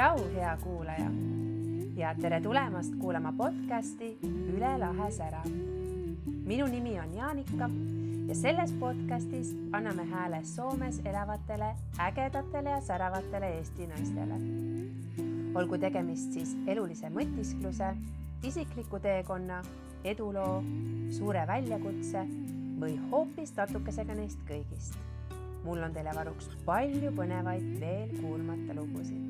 Tšau, hea kuulaja ja tere tulemast kuulama podcasti Üle lahe sära. Minu nimi on Jaanika ja selles podcastis anname hääle Soomes elavatele ägedatele ja säravatele Eesti naistele. Olgu tegemist siis elulise mõtiskluse, isikliku teekonna, eduloo, suure väljakutse või hoopis natukesega neist kõigist. Mul on teile varuks palju põnevaid veel kuulmata lugusid.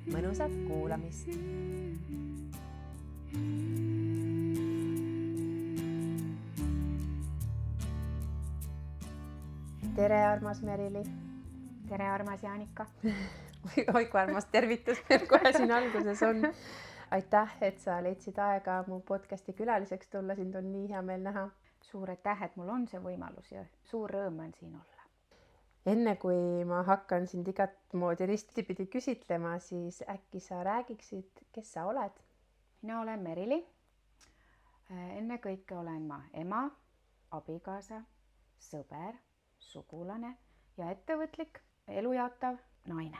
Mõnusat kuulamist! Tere, armas Merili! Tere, armas Jaanika! Oi, kui armas tervitus meil kohe siin alguses on. Aitäh, et sa leidsid aega mu podcasti külaliseks tulla. Sind on nii hea meel näha. Suur aitäh, et mul on see võimalus ja suur rõõm on siin olla. Enne kui ma hakkan sind igat moodi ristipidi küsitlema, siis äkki sa räägiksid, kes sa oled? Mina olen Merili. Enne kõike olen ma ema, abikaasa, sõber, sugulane ja ettevõtlik, elujaatav naine.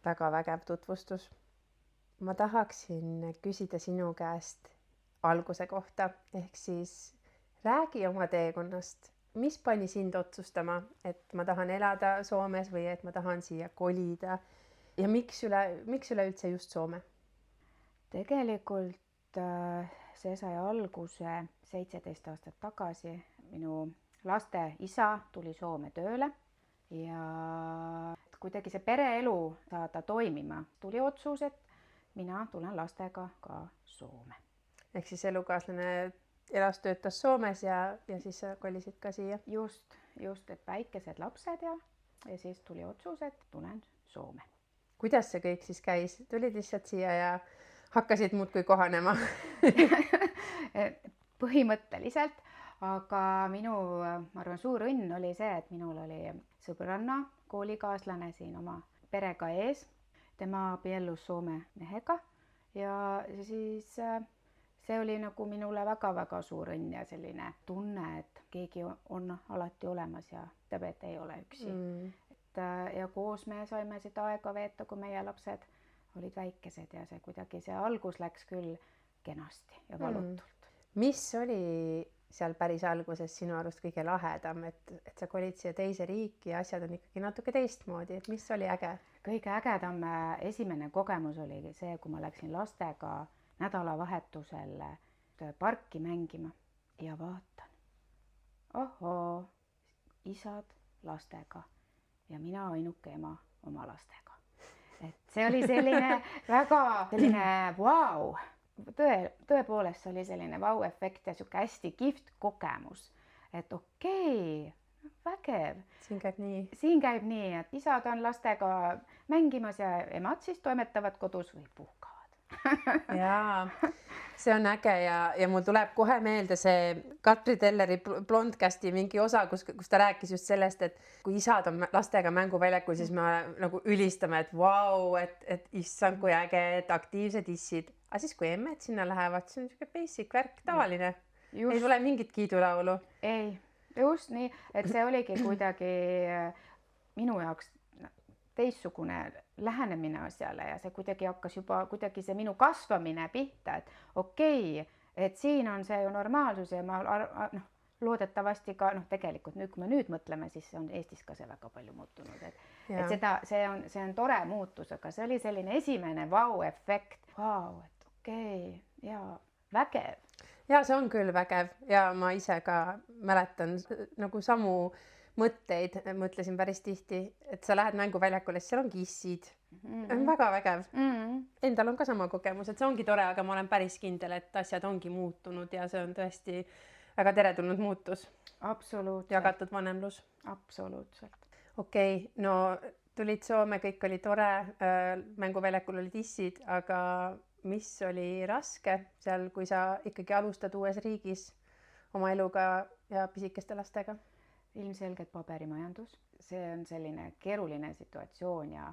Väga vägev tutvustus. Ma tahaksin küsida sinu käest alguse kohta, ehk siis räägi oma teekonnast. Mis pani sind otsustama, et ma tahan elada Soomes või et ma tahan siia kolida ja miks üleüldse just Soome? Tegelikult see sai alguse 17 aastat tagasi. Minu laste isa tuli Soome tööle ja kuidagi see pereelu saada toimima. Tuli otsus, et mina tulen lastega ka Soome. Ehk siis elukaaslane töötas Soomes ja siis sa kolisid ka siia? Just, et väikesed lapsed ja siis tuli otsus, et tulen Soome. Kuidas see kõik siis käis? Tulid lihtsalt siia ja hakkasid muudkui kohanema? Põhimõtteliselt, aga minu, ma arvan, suur õnn oli see, et minul oli sõbranna, koolikaaslane siin oma perega ees. Tema abiellus Soome mehega ja siis see oli nagu minule väga-väga suur õnn ja selline tunne, et keegi on alati olemas ja teab, et ei ole üksi. Ja koos me saime seda aega veeta, kui meie lapsed olid väikesed ja see algus läks küll kenasti ja valutult. Mis oli seal päris alguses sinu arust kõige lahedam, et sa kolid siia teise riiki ja asjad on ikkagi natuke teistmoodi, et mis oli äge? Kõige ägedam esimene kogemus oli see, kui ma läksin lastega nädalavahetusel parki mängima ja vaatan. Ohoo, isad lastega ja mina ainuke ema oma lastega. Et see oli selline väga vau. Tõepoolest oli selline vau-efekt ja siuke hästi kihvt kogemus. Et okei, vägev. Siin käib nii, et isad on lastega mängimas ja emad siis toimetavad kodus või puhkavad. Jaa, see on äge ja mul tuleb kohe meelde see Katri Telleri Blondcasti mingi osa, kus ta rääkis just sellest, et kui isad on lastega mänguväljakul, siis me nagu ülistame, et vau, et issand kui äge, et aktiivsed issid. Aga siis kui emmed sinna lähevad, see on niisugune basic värk, tavaline. Just. Ei tule mingit kiidulaulu. Ei, just nii, et see oligi kuidagi minu jaoks teissugune lähenemine asjale ja see kuidagi hakkas juba see minu kasvamine pihta, et okei, et siin on see ju normaalsus ja ma loodetavasti ka, tegelikult nüüd, kui me nüüd mõtleme, siis on Eestis ka see väga palju muutunud, et see on tore muutus, aga see oli selline esimene vau-efekt. Vau, et okei, ja vägev. Ja see on küll vägev ja ma ise ka mäletan nagu samu mõtteid, mõtlesin päris tihti, et sa lähed mänguväljakule, seal on kissid. On väga vägev. Endal on ka sama kogemus, et see ongi tore, aga ma olen päris kindel, et asjad ongi muutunud ja see on tõesti väga teretulnud muutus. Absoluutselt. Jagatud vanemlus. Absoluutselt. Okei, no tulid Soome, kõik oli tore, mänguväljakul olid issid, aga mis oli raske seal, kui sa ikkagi alustad uues riigis oma eluga ja pisikeste lastega? Ilmselgelt paberimajandus. See on selline keeruline situatsioon ja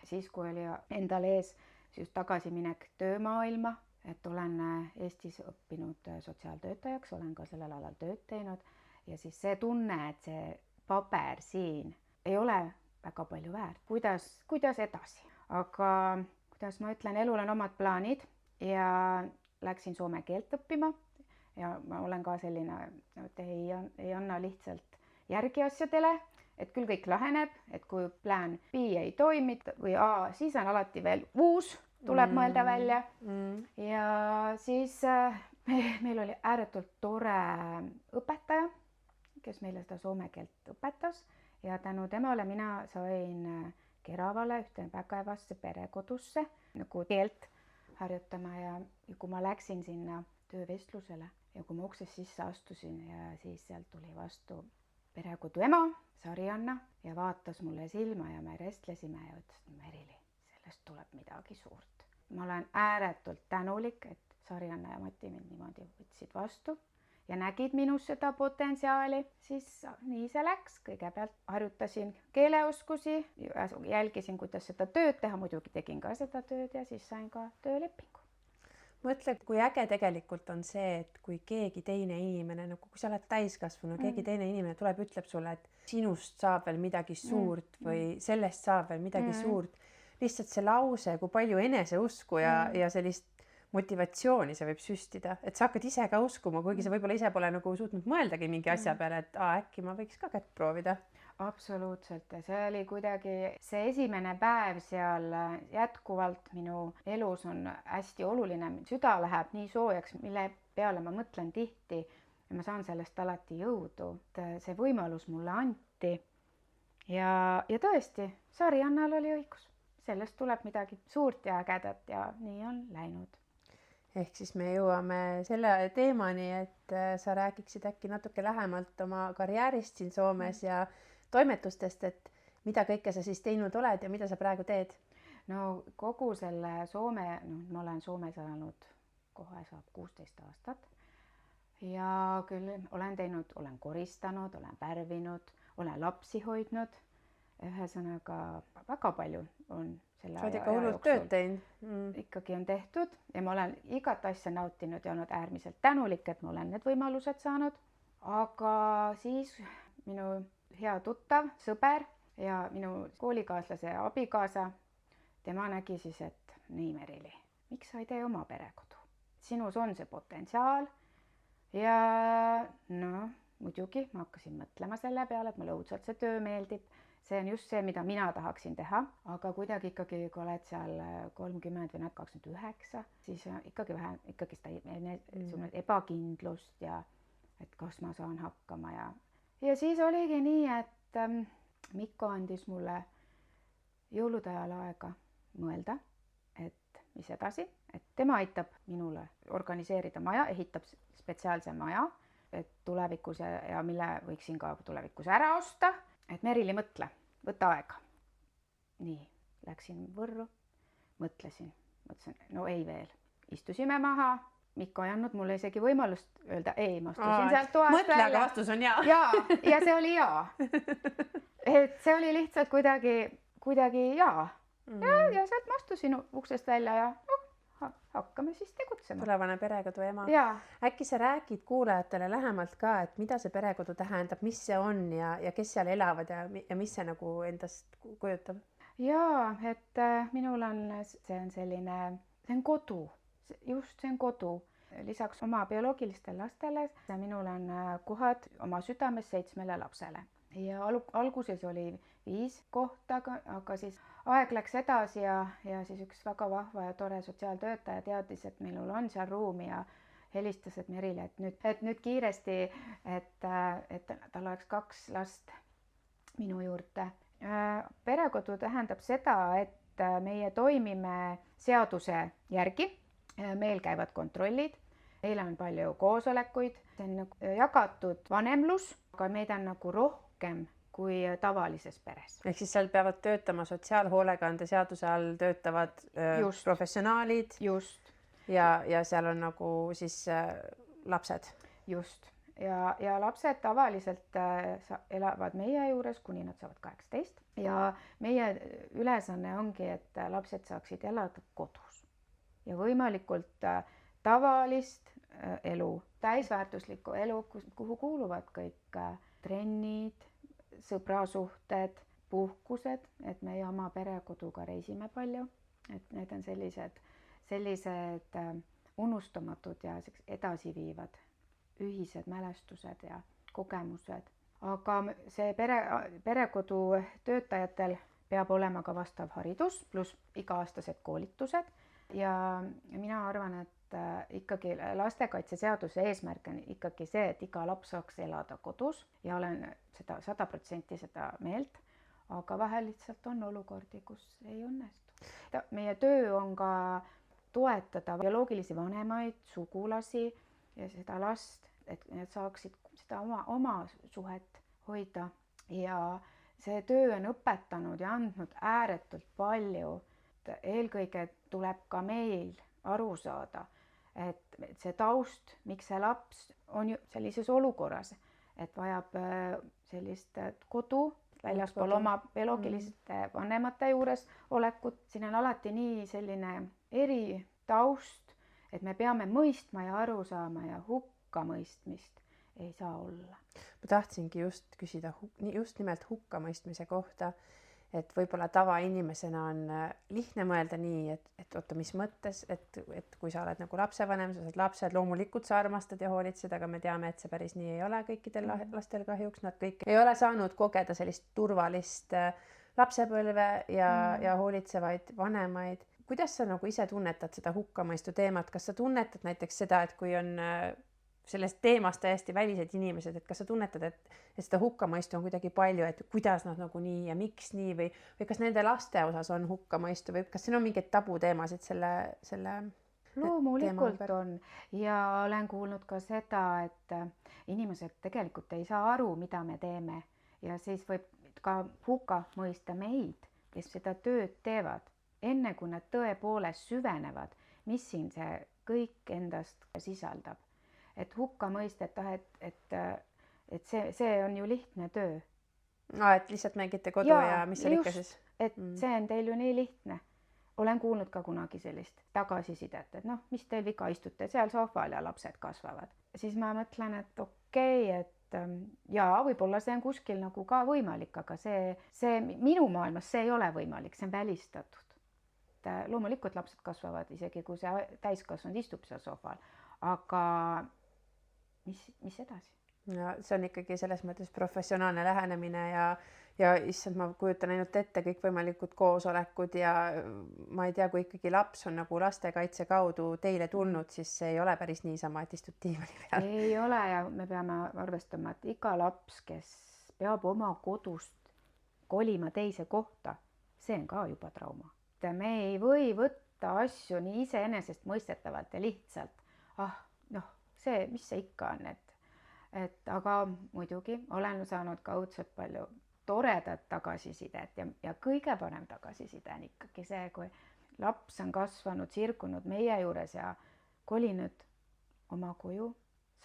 siis, kui oli endal ees siis tagasiminek töömaailma, et olen Eestis õppinud sotsiaaltöötajaks, olen ka sellel alal tööd teinud ja siis see tunne, et see paber siin ei ole väga palju väärt. Kuidas edasi? Aga kuidas ma ütlen, elul on omad plaanid ja läksin soome keelt õppima ja ma olen ka selline, et ei anna lihtsalt järgi asjadele, et küll kõik laheneb, et kui plaan B ei toimi või A, siis on alati veel uus, tuleb mõelda välja. Ja siis meil oli ääretult tore õpetaja, kes meile seda soome keelt õpetas ja tänu temale mina sain Keravale ühte vägevasse perekodusse nagu keelt harjutama ja kui ma läksin sinna töövestlusele ja kui ma uksest sisse astusin ja siis sealt tuli vastu perekodu ema, Sari-Anna, ja vaatas mulle silma ja me restlesime ja ütles, et Merili, sellest tuleb midagi suurt. Ma olen ääretult tänulik, et Sari-Anna ja Mati mind niimoodi võtsid vastu ja nägid minus seda potentsiaali, siis nii see läks. Kõigepealt harjutasin keeleoskusi, jälgisin, kuidas seda tööd teha, muidugi tegin ka seda tööd ja siis sain ka töölepingu. Mõtle, kui äge tegelikult on see, et kui keegi teine inimene, nagu kui sa oled täiskasvanu, keegi teine inimene tuleb, ütleb sulle, et sinust saab veel midagi suurt või sellest saab veel midagi suurt. Lihtsalt see lause, kui palju eneseusku ja sellist motivatsiooni see võib süstida, et sa hakkad ise ka uskuma, kuigi sa võib-olla ise pole nagu suutnud mõeldagi mingi asja peale, et äkki ma võiks ka kätt proovida. Absoluutselt, see oli kuidagi see esimene päev seal jätkuvalt minu elus on hästi oluline, süda läheb nii soojaks, mille peale ma mõtlen tihti ja ma saan sellest alati jõudu, et see võimalus mulle anti ja tõesti, Sari-Annal oli õigus, sellest tuleb midagi suurt ja ägedat ja nii on läinud. Ehk siis me jõuame selle teemani, et sa räägiksid äkki natuke lähemalt oma karjäärist siin Soomes ja toimetustest, et mida kõike sa siis teinud oled ja mida sa praegu teed? No kogu selle Soome, ma olen Soomes elanud, kohe saab 16 aastat ja küll olen koristanud, olen pärvinud, olen lapsi hoidnud, ühesõnaga väga palju on selle aja jooksul tööd teinud. Ikkagi on tehtud ja ma olen igat asja nautinud ja olnud äärmiselt tänulik, et ma olen need võimalused saanud, aga siis minu hea tuttav, sõber ja minu koolikaaslase abikaasa, tema nägi siis, et nii Merili, miks sa ei tee oma perekodu? Sinus on see potentsiaal ja muidugi ma hakkasin mõtlema selle peale, et mulle õudselt see töö meeldib. See on just see, mida mina tahaksin teha, aga kuidagi ikkagi, kui oled seal 30 või 29, siis ikkagi seda ebakindlust ja et kas ma saan hakkama ja siis oligi nii, et Mikko andis mulle jõulude ajal aega mõelda, et mis edasi, et tema aitab minule organiseerida maja, ehitab spetsiaalse maja, et tulevikus ja mille võiksin ka tulevikus ära osta, et Merili mõtle, võta aega. Nii, läksin Võrru, mõtlesin, no ei veel, istusime maha. Mikko ei andnud mulle isegi võimalust öelda ei, ma astusin sealt toast mõtle, välja. Aga vastus on jaa. Ja see oli jaa. Et see oli lihtsalt kuidagi jaa. Ja sealt ma astusin uksest välja ja hakkame siis tegutsema. Tulevane perekodu ema. Jaa. Äkki sa räägid kuulajatele lähemalt ka, et mida see perekodu tähendab, mis see on ja kes seal elavad ja mis see nagu endast kujutab? Jaa, et minul on, see on kodu. Just see on kodu. Lisaks oma bioloogilistele lastele, minul on kohad oma südames 7 lapsele. Ja alguses oli 5 kohta, aga siis aeg läks edasi ja siis üks väga vahva ja tore sotsiaaltöötaja teadis, et minul on seal ruumi ja helistas, et Merile, et nüüd kiiresti, et tal oleks 2 last minu juurde. Perekodu tähendab seda, et meie toimime seaduse järgi. Meil käivad kontrollid, meil on palju koosolekuid, see on nagu jagatud vanemlus, aga meid on nagu rohkem kui tavalises peres. Ehk siis seal peavad töötama sotsiaalhoolekande seaduse all töötavad professionaalid. Just. Ja seal on nagu siis lapsed. Just. Ja lapsed tavaliselt elavad meie juures, kuni nad saavad 18. Ja meie ülesanne ongi, et lapsed saaksid elada kodus. Ja võimalikult tavalist elu, täisväärtuslikku elu, kuhu kuuluvad kõik trennid, sõbrasuhted, puhkused, et meie oma perekoduga reisime palju. et need on sellised unustamatud ja edasiviivad ühised mälestused ja kogemused. Aga see perekodu töötajatel peab olema ka vastav haridus pluss iga-aastased koolitused ja mina arvan, et ikkagi lastekaitseseaduse eesmärk on ikkagi see, et iga laps saaks elada kodus ja olen seda 100% seda meelt, aga vahel lihtsalt on olukordi, kus ei õnnestu. Meie töö on ka toetada bioloogilisi vanemaid, sugulasi ja seda last, et need saaksid seda oma suhet hoida ja see töö on õpetanud ja andnud ääretult palju. Eelkõige tuleb ka meil aru saada, et see taust, miks see laps on ju sellises olukorras, et vajab sellist kodu väljaspool oma bioloogiliste vanemate juures olekut. Siin on alati nii selline eri taust, et me peame mõistma ja aru saama ja hukkamõistmist ei saa olla. Ma tahtsingi just küsida just nimelt hukkamõistmise kohta, et võib-olla tavainimesena on lihtne mõelda nii, et oota, mis mõttes, et kui sa oled nagu lapsevanem, sa saad lapsed, loomulikult sa armastad ja hoolitsed, aga me teame, et see päris nii ei ole kõikidel lastel kahjuks. Nad kõik ei ole saanud kogeda sellist turvalist lapsepõlve ja hoolitsevaid vanemaid. Kuidas sa nagu ise tunnetad seda hukkamõistu teemat? Kas sa tunnetad näiteks seda, et kui on sellest teemast täiesti välised inimesed, et kas sa tunnetad, et seda hukkamõistu on kuidagi palju, et kuidas nad nagu nii ja miks nii või kas nende laste osas on hukkamõistu või kas siin on mingeid tabuteemasid selle Loomulikult on ja olen kuulnud ka seda, et inimesed tegelikult ei saa aru, mida me teeme ja siis võib ka hukka mõista meid, kes seda tööd teevad, enne kui nad tõepoolest süvenevad, mis siin see kõik endast sisaldab. Et hukka mõisteta, et see on ju lihtne töö. No, et lihtsalt mängite kodu ja mis seal ikka siis? Et see on teil ju nii lihtne. Olen kuulnud ka kunagi sellist tagasisidet, et noh, mis teil viga, istute seal sohval ja lapsed kasvavad. Siis ma mõtlen, et okei, et jaa, võib-olla see on kuskil nagu ka võimalik, aga see minu maailmas see ei ole võimalik, see on välistatud. Loomulikult lapsed kasvavad isegi, kui see täiskasvanud istub seal sohval, aga mis edasi? Ja see on ikkagi selles mõttes professionaalne lähenemine ja issand, ma kujutan ainult ette kõik võimalikud koosolekud ja ma ei tea, kui ikkagi laps on nagu lastekaitse kaudu teile tulnud, siis see ei ole päris niisama, et istud diivani peal. Ei ole ja me peame arvestama, et iga laps, kes peab oma kodust kolima teise kohta, see on ka juba trauma. Me ei või võtta asju nii iseenesest mõistetavalt ja lihtsalt, mis see ikka on, et aga muidugi olen saanud ka õudselt palju toredat tagasisidet ja kõige parem tagasiside on ikkagi see, kui laps on kasvanud, sirgunud meie juures ja kolinud oma koju,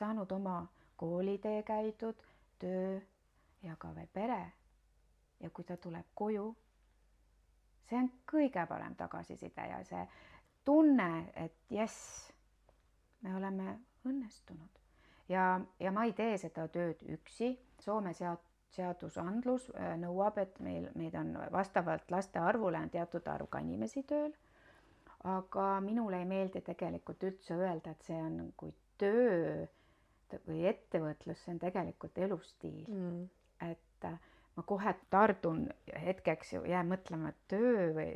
saanud oma koolitee käidud, töö ja ka veel pere. Ja kui ta tuleb koju, see on kõige parem tagasiside ja see tunne, et jess, me oleme õnnestunud ja ma ei tee seda tööd üksi. Soome seadusandlus nõuab, et meid on vastavalt laste arvule on teatud arv ka inimesi tööl, aga minule ei meeldi tegelikult üldse öelda, et see on kui töö või ettevõtlus, see on tegelikult elustiil. Et ma kohe tardun hetkeks ja jään mõtlema, et töö või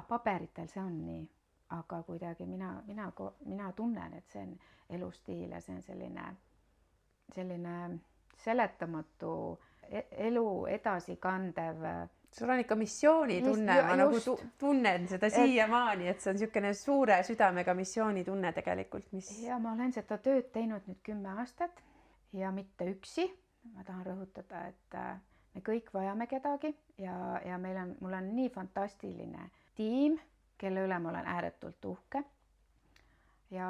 paberitel see on nii. Aga kuidagi mina tunnen, et see on elustiil ja see on selline seletamatu elu edasikandev. Sul on ikka missioonitunne, ma nagu tunnen seda siiamaani, et see on niisugune suure südamega missioonitunne tegelikult. Ja ma olen seda tööd teinud nüüd 10 aastat ja mitte üksi. Ma tahan rõhutada, et me kõik vajame kedagi ja mul on nii fantastiline tiim, kelle üle ma olen ääretult uhke. Ja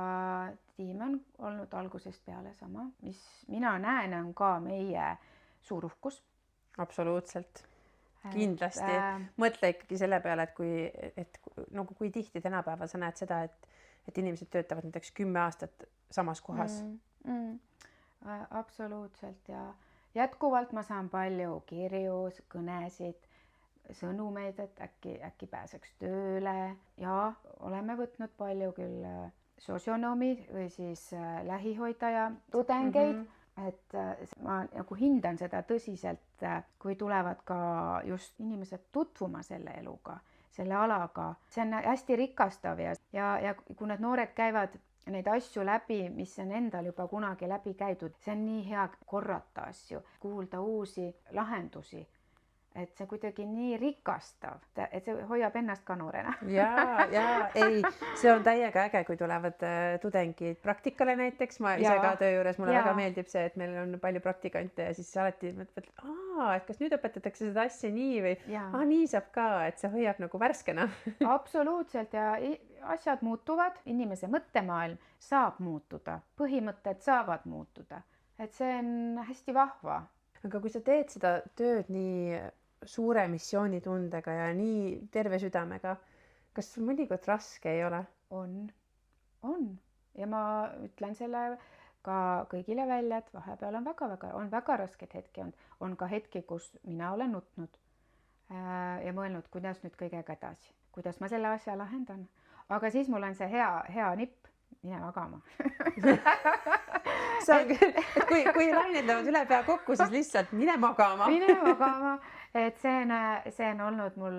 tiim on olnud algusest peale sama, mis mina näen on ka meie suur uhkus. Absoluutselt. Kindlasti. Mõtle ikkagi selle peale, et kui tihti tänapäeval sa näed seda, et inimesed töötavad näiteks 10 aastat samas kohas. Absoluutselt ja jätkuvalt ma saan palju kirju, kõnesid. sõnumeid, et äkki pääseks tööle ja oleme võtnud palju küll sotsioonomi või siis lähihoidaja tudengeid, et ma nagu hindan seda tõsiselt, kui tulevad ka just inimesed tutvuma selle eluga, selle alaga. See on hästi rikastav ja kui need noored käivad neid asju läbi, mis on endal juba kunagi läbi käidud, see on nii hea korrata asju, kuulda uusi lahendusi. Et see kuidagi nii rikastav, et see hoiab ennast ka noorena. ja ei, see on täiega äge, kui tulevad tudengid praktikale näiteks. Ma ise ka töö juures, mulle väga meeldib see, et meil on palju praktikante ja siis alati mõtled, et kas nüüd õpetatakse seda asja nii või nii saab ka, et see hoiab nagu värskena. Absoluutselt ja asjad muutuvad, inimese mõttemaailm saab muutuda, põhimõtted saavad muutuda, et see on hästi vahva. Aga kui sa teed seda tööd nii suure missioonitundega ja nii terve südamega, kas sul mõnikord raske ei ole? On. Ja ma ütlen selle ka kõigile välja, et vahepeal on väga rasked hetki. On ka hetki, kus mina olen nutnud ja mõelnud, kuidas nüüd kõigega edasi, kuidas ma selle asja lahendan. Aga siis mul on see hea nipp, mine magama. Kui lained lähevad üle pea kokku, siis lihtsalt mine magama. Mine magama, et see on olnud mul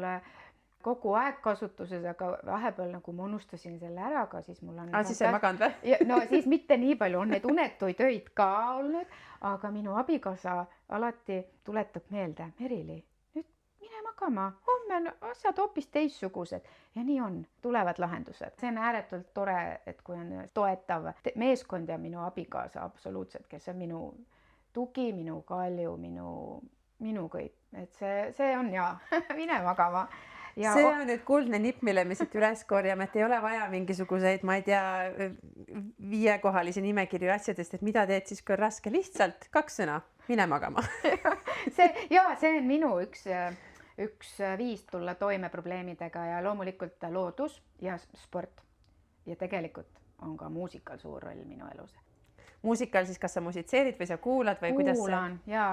kogu aeg kasutuses, aga vahepeal nagu ma unustasin selle ära, aga siis mul on... Siis ei maganud või? No siis mitte nii palju, on need unetuid öid ka olnud, aga minu abikaasa alati tuletab meelde, Merili, nüüd mine magama, homme on asjad hoopis teistsugused ja nii on, tulevad lahendused. See on ääretult tore, et kui on toetav meeskond ja minu abikaasa absoluutselt, kes on minu tugi, minu kalju, minu kõik, et see on mine magama. Ja see on nüüd kuldne nipp, mille me siit üles korjame, et ei ole vaja mingisuguseid, ma ei tea, 5-kohalisi nimekirju asjadest, et mida teed siis, kui on raske, lihtsalt 2 sõna, mine magama. See on minu üks viis tulla toime probleemidega ja loomulikult loodus ja sport. Ja tegelikult on ka muusikal suur roll minu elus. Muusikal siis kas sa musitseerid või sa kuulad või kuidas see? Kuulan,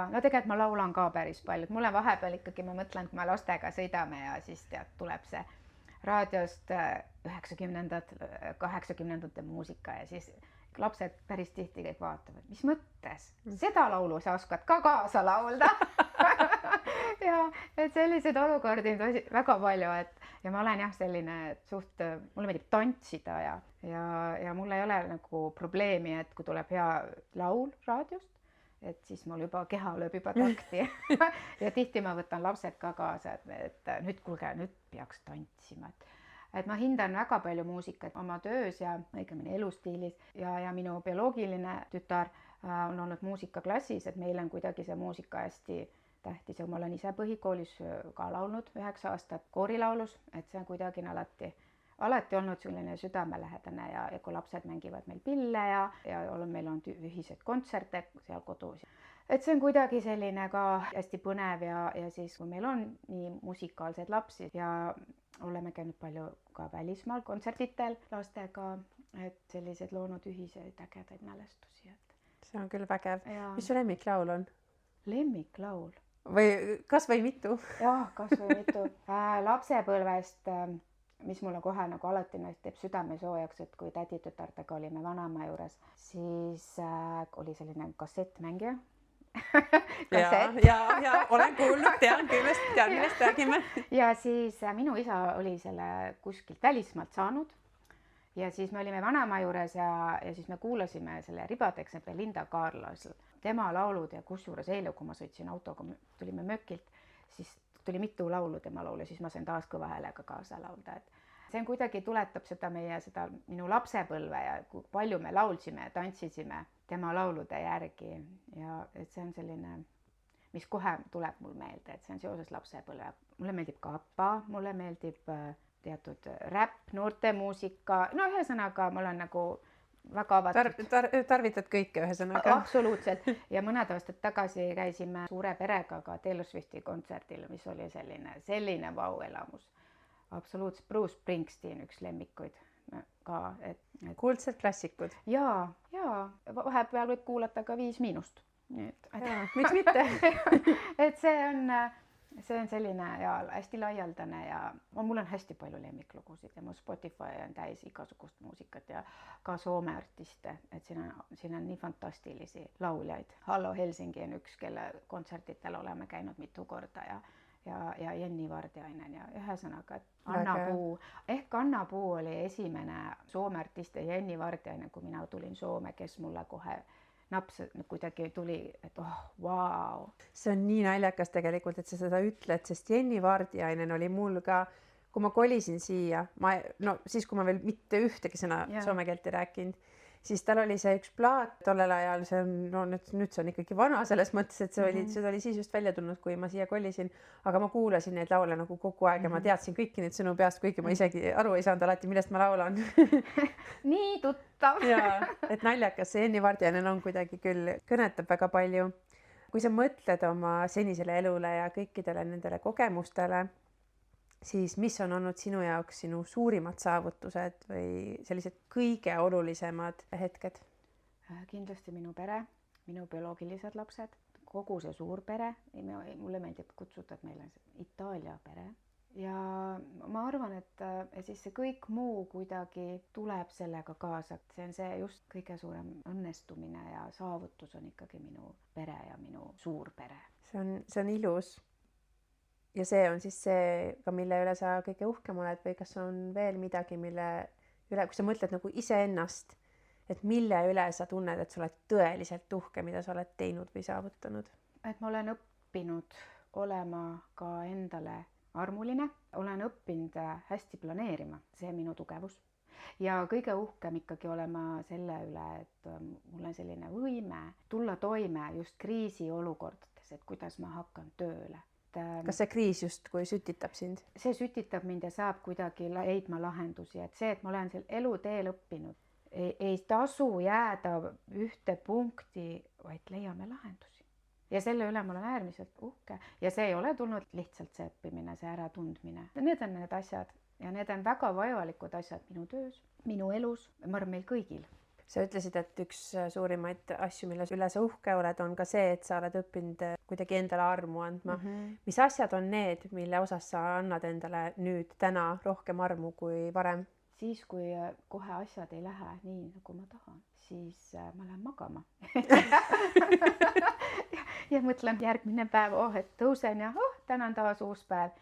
no tegelikult ma laulan ka päris palju. Mulle vahepeal ikkagi ma mõtlen, kui me lastega sõidame ja siis tuleb see raadiost 90-ndate muusika ja siis lapsed päris tihti kõik vaatavad, mis mõttes? Seda laulu sa oskad ka kaasa laulda. Ja et sellised olukordi väga palju, ja ma olen selline suht, mulle meeldib tantsida ja mul ei ole nagu probleemi, et kui tuleb hea laul raadiost, et siis mul juba keha lööb juba takti. Ja tihti ma võtan lapsed ka kaasa, et nüüd kuulge, nüüd peaks tantsima. Et ma hindan väga palju muusikat oma töös ja õigemini elustiilis ja minu bioloogiline tütar on olnud muusikaklassis, et meil on kuidagi see muusika hästi tähtis ja ma olen ise põhikoolis ka laulnud 9 aastat koorilaulus, et see on kuidagi alati olnud selline südamelähedane ja kui lapsed mängivad meil pille ja meil on ühised kontserte seal kodus. Et see on kuidagi selline ka hästi põnev ja siis kui meil on nii musikaalseid lapsi ja oleme käinud palju ka välismaal kontsertitel lastega, et sellised loonud ühiseid ägedaid mälestusi. See on küll vägev. Mis su lemmiklaul on? Lemmiklaul? Või kas või mitu? Jah, kas või mitu. Lapsepõlvest, mis mulle kohe nagu alati teeb südame soojaks, et kui täditütartega olime vanaema juures, siis oli selline kassettmängija. Ja olen kuulnud, tean millest räägime. Ja siis minu isa oli selle kuskilt välismaalt saanud ja siis me olime vanaema juures ja siis me kuulasime selle ribadeks Belinda Carlisle, tema laulud ja kusjuures eile, kui ma sõitsin autoga, tulime mökilt, siis tuli mitu laulu tema laulu, siis ma sain taas kõva häälega kaasa laulda. See on kuidagi tuletab minu lapsepõlve ja kui palju me laulsime ja tantsisime tema laulude järgi ja et see on selline, mis kohe tuleb mul meelde, et see on seoses lapsepõlve. Mulle meeldib ka ABBA, mulle meeldib teatud räpp, noortemuusika, no ühesõnaga ma olen nagu väga avatud. Tarvitad kõike ühesõnaga? Absoluutselt. Ja mõned aastad tagasi käisime suure perega ka Taylor Swifti kontserdil, mis oli selline vau-elamus. Absoluutselt. Bruce Springsteen üks lemmikuid ka. Kuldsed klassikud? Ja vahepeal võib kuulata ka 5 miinust. Miks mitte? Et see on see on selline ja hästi laialdane ja mul on hästi palju lemmiklugusid ja mu Spotify on täis igasugust muusikat ja ka Soome artiste, et siin on nii fantastilisi lauljaid. Hallo Helsingi on üks, kelle kontsertitel oleme käinud mitu korda ja Jenni Vartiainen ja ühesõnaga Anna Puu oli esimene Soome artist ja Jenni Vartiainen, kui mina tulin Soome, kes mulle kohe naps kuidagi tuli, et vau. See on nii naljakas tegelikult, et sa seda ütled, sest Jenni Vartiainen oli mul ka, kui ma kolisin siia, siis kui ma veel mitte ühtegi sõna soome keelt ei rääkinud, siis tal oli see üks plaat tollel ajal, see on, nüüd see on ikkagi vana selles mõttes, et see oli siis just välja tulnud, kui ma siia kolisin, aga ma kuulasin neid laule nagu kogu aeg ja ma teadsin kõiki neid sõnu peast, kuigi ma isegi aru ei saanud alati, millest ma laulan. Nii tuttav. Jaa, et naljakas, see Jenni Vartiainen on kuidagi küll, kõnetab väga palju. Kui sa mõtled oma senisele elule ja kõikidele nendele kogemustele, siis mis on olnud sinu jaoks sinu suurimad saavutused või sellised kõige olulisemad hetked? Kindlasti minu pere, minu bioloogilised lapsed, kogu see suur pere. Mulle meeldib kutsuda, et meil on Itaalia pere. Ja ma arvan, et siis see kõik muu kuidagi tuleb sellega kaasa. See on see just kõige suurem õnnestumine ja saavutus on ikkagi minu pere ja minu suur pere. See on ilus. Ja see on siis see, ka mille üle sa kõige uhkem oled või kas on veel midagi, mille üle, kui sa mõtled nagu iseennast, et mille üle sa tunned, et sa oled tõeliselt uhke, mida sa oled teinud või saavutanud? Et ma olen õppinud olema ka endale armuline, olen õppinud hästi planeerima, see minu tugevus. Ja kõige uhkem ikkagi olema selle üle, et mul on selline võime tulla toime just kriisiolukordades, et kuidas ma hakkan tööle. Kas see kriis just kui sütitab sind? See sütitab mind ja saab kuidagi leidma lahendusi, et see, et ma olen seal eluteel õppinud, ei tasu jääda ühte punkti, vaid leiame lahendusi. Ja selle üle ma olen äärmiselt uhke ja see ei ole tulnud lihtsalt see õppimine, see äratundmine. Need on need asjad ja need on väga vajalikud asjad minu töös, minu elus, ma arvan meil kõigil. Sa ütlesid, et üks suurimaid asju, mille üle sa uhke oled, on ka see, et sa oled õppinud kuidagi endale armu andma. Mis asjad on need, mille osas sa annad endale nüüd täna rohkem armu kui varem? Siis, kui kohe asjad ei lähe nii, nagu ma tahan, siis ma lähen magama. ja mõtlen järgmine päev, et tõusen ja täna on taas uus päev.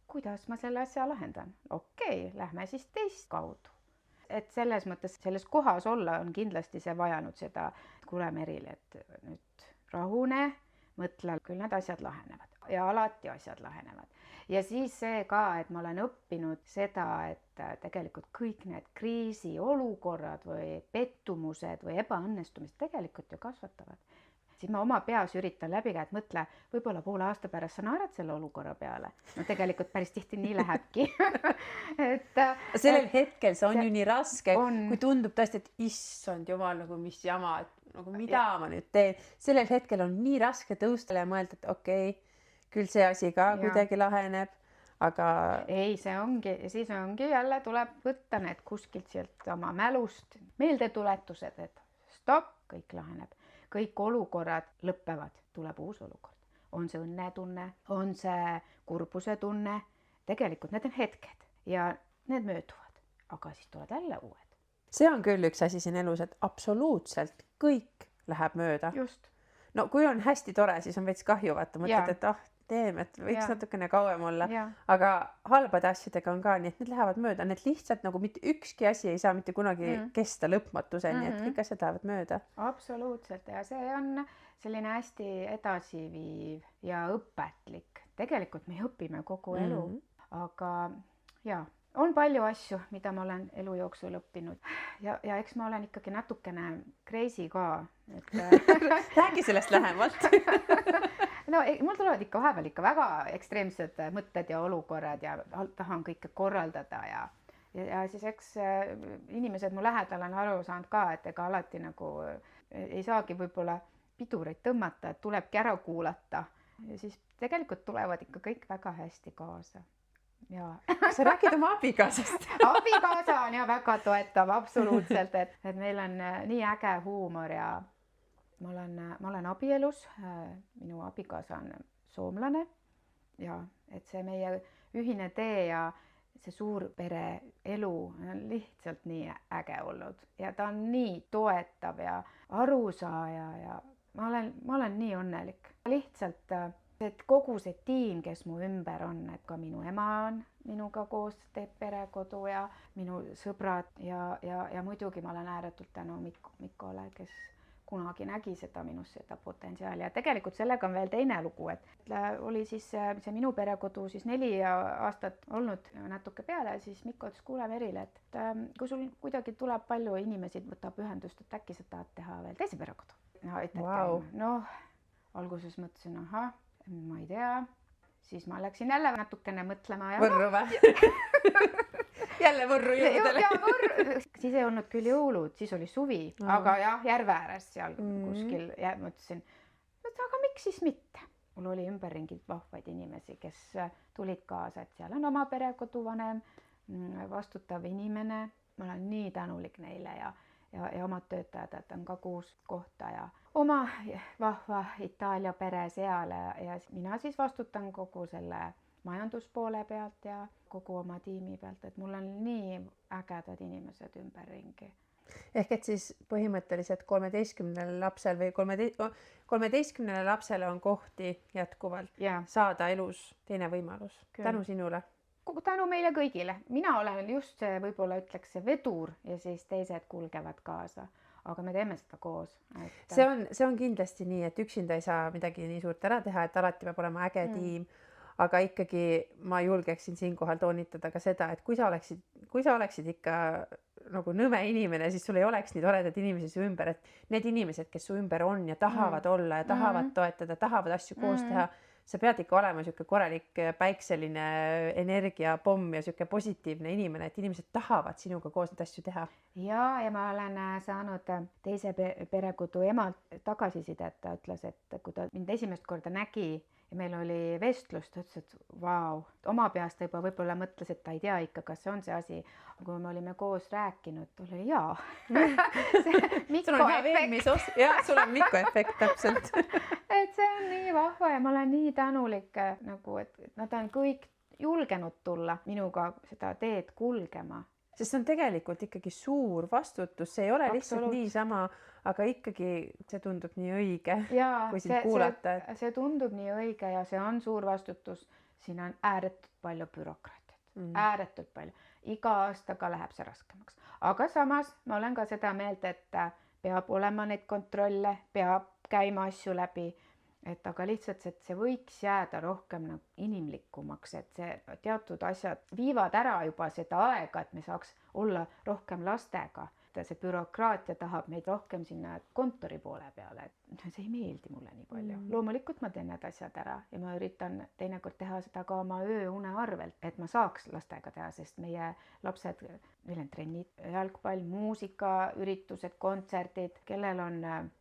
Kuidas ma selle asja lahendan? Okei, lähme siis teist kaudu. Et selles mõttes selles kohas olla on kindlasti see vajanud seda kuule Meril, et nüüd rahune, mõtle, küll need asjad lahenevad ja alati asjad lahenevad. Ja siis see ka, et ma olen õppinud seda, et tegelikult kõik need kriisiolukorrad või pettumused või ebaõnnestumised tegelikult ju kasvatavad. Siis ma oma peas üritan läbi käia, et mõtle, võib-olla poole aasta pärast sa naerad selle olukorra peale. No tegelikult päris tihti nii lähebki. Sellel hetkel see on ju nii raske, kui tundub tõesti, et issand jumal, nagu mis jama, nagu mida ma nüüd teen. Sellel hetkel on nii raske tõusta ja mõelda, et okei, küll see asi ka kuidagi laheneb, aga... Ei, see ongi, siis ongi jälle tuleb võtta need kuskilt sealt oma mälust meeldetuletused, et stopp, kõik laheneb. Kõik olukorrad lõppevad, tuleb uus olukord. On see õnnetunne, on see kurbuse tunne, tegelikult need on hetked ja need mööduvad, aga siis tulevad jälle uued. See on küll üks asi siin elus, et absoluutselt kõik läheb mööda. Just. No kui on hästi tore, siis on veits kahju, vaata, mõtled, et teeme, et võiks natukene kauem olla, aga halbade asjadega on ka nii, et need lähevad mööda, need lihtsalt nagu mitte ükski asi ei saa mitte kunagi kesta lõpmatuseni, et kõik asjad lähevad mööda. Absoluutselt ja see on selline hästi edasiviiv ja õpetlik. Tegelikult me õpime kogu elu, aga on palju asju, mida ma olen elu jooksul õppinud ja eks ma olen ikkagi natukene crazy ka. Räägi sellest lähemalt. No mul tulevad ikka vahepeal ikka väga ekstreemsed mõtted ja olukorrad ja tahan kõike korraldada ja siis eks inimesed mu lähedal on aru saanud ka, et ega alati nagu ei saagi võib-olla pidureid tõmmata, et tulebki ära kuulata ja siis tegelikult tulevad ikka kõik väga hästi kaasa. Ja. Sa räägid oma abikaasast? Abikaasa on ja väga toetav, absoluutselt, et meil on nii äge huumor ja ma olen abielus, minu abikaasa on soomlane ja et see meie ühine tee ja see suurpere elu on lihtsalt nii äge olnud ja ta on nii toetav ja arusaaja ja ma olen nii õnnelik. Lihtsalt, et kogu see tiim, kes mu ümber on, et ka minu ema on minuga koos, teeb perekodu ja minu sõbrad ja muidugi ma olen ääretult tänu Mikole, kes kunagi nägi minus seda potentsiaali ja tegelikult sellega on veel teine lugu, et oli siis see minu perekodu siis 4 aastat olnud natuke peale, siis Mikko ütles, kuule Merile, et kui sul kuidagi tuleb palju inimesi, võtab ühendust, et äkki sa tahad teha veel teise perekodu. Noh, alguses mõtlesin, ma ei tea, siis ma läksin jälle natukene mõtlema. Võrru või? Jälle Võrru jõudele. Siis ei olnud küll jõulud, siis oli suvi, aga jah, järve ääres seal kuskil ja mõtlesin, aga miks siis mitte? Mul oli ümberringilt vahvaid inimesi, kes tulid kaasa, et seal on oma perekodu vanem, vastutav inimene. Ma olen nii tänulik neile ja omad töötajad, et on ka 6 kohta ja oma vahva Itaalia pere seal ja mina siis vastutan kogu selle majanduspoole pealt ja kogu oma tiimi pealt, et mul on nii ägedad inimesed ümberringi. Ehk et siis põhimõtteliselt 13 lapsel või 13 lapsele on kohti jätkuvalt saada elus teine võimalus. Tänu sinule. Tänu meile kõigile. Mina olen just see, võib-olla ütleks see vedur ja siis teised kulgevad kaasa. Aga me teeme seda koos. See on kindlasti nii, et üksinda ei saa midagi nii suurt ära teha, et alati peab olema äge tiim. Aga ikkagi ma julgeksin siinkohal toonitada ka seda, et kui sa oleksid ikka nagu nõme inimene, siis sul ei oleks nii toredad inimesi su ümber, et need inimesed, kes su ümber on ja tahavad olla ja tahavad toetada, tahavad asju koos teha, sa pead ikka olema siuke korralik päikseline energiapomm ja siuke positiivne inimene, et inimesed tahavad sinuga koos neid asju teha. Ja ma olen saanud teise perekodu emalt tagasisidet, ta ütles, et kui ta mind esimest korda nägi ja meil oli vestlus, ta ütles, et vau, oma peast võib-olla mõtles, et ta ei tea ikka, kas see on see asi. Kui me olime koos rääkinud, ta oli jaa. Sul on hea veelmis jah, sul on Mikko efekt täpselt. Et see on nii vahva ja ma olen nii tänulik, nagu, et nad on kõik julgenud tulla minuga seda teed kulgema. Sest see on tegelikult ikkagi suur vastutus, see ei ole lihtsalt niisama, aga ikkagi see tundub nii õige, kui sind kuulata. See tundub nii õige ja see on suur vastutus. Siin on ääretult palju bürokraatiat, ääretult palju. Iga aastaga läheb see raskemaks. Aga samas ma olen ka seda meelt, et peab olema neid kontrolle, peab käima asju läbi. Aga lihtsalt see võiks jääda rohkem inimlikumaks, et see teatud asjad viivad ära juba seda aega, et me saaks olla rohkem lastega. See bürokraatia tahab meid rohkem sinna kontori poole peale. See ei meeldi mulle nii palju. Loomulikult ma teen need asjad ära ja ma üritan teinekord teha seda ka oma ööune arvelt, et ma saaks lastega teha, sest meie lapsed, meil on trennid, jalgpall, muusika, üritused, kontserdid, kellel on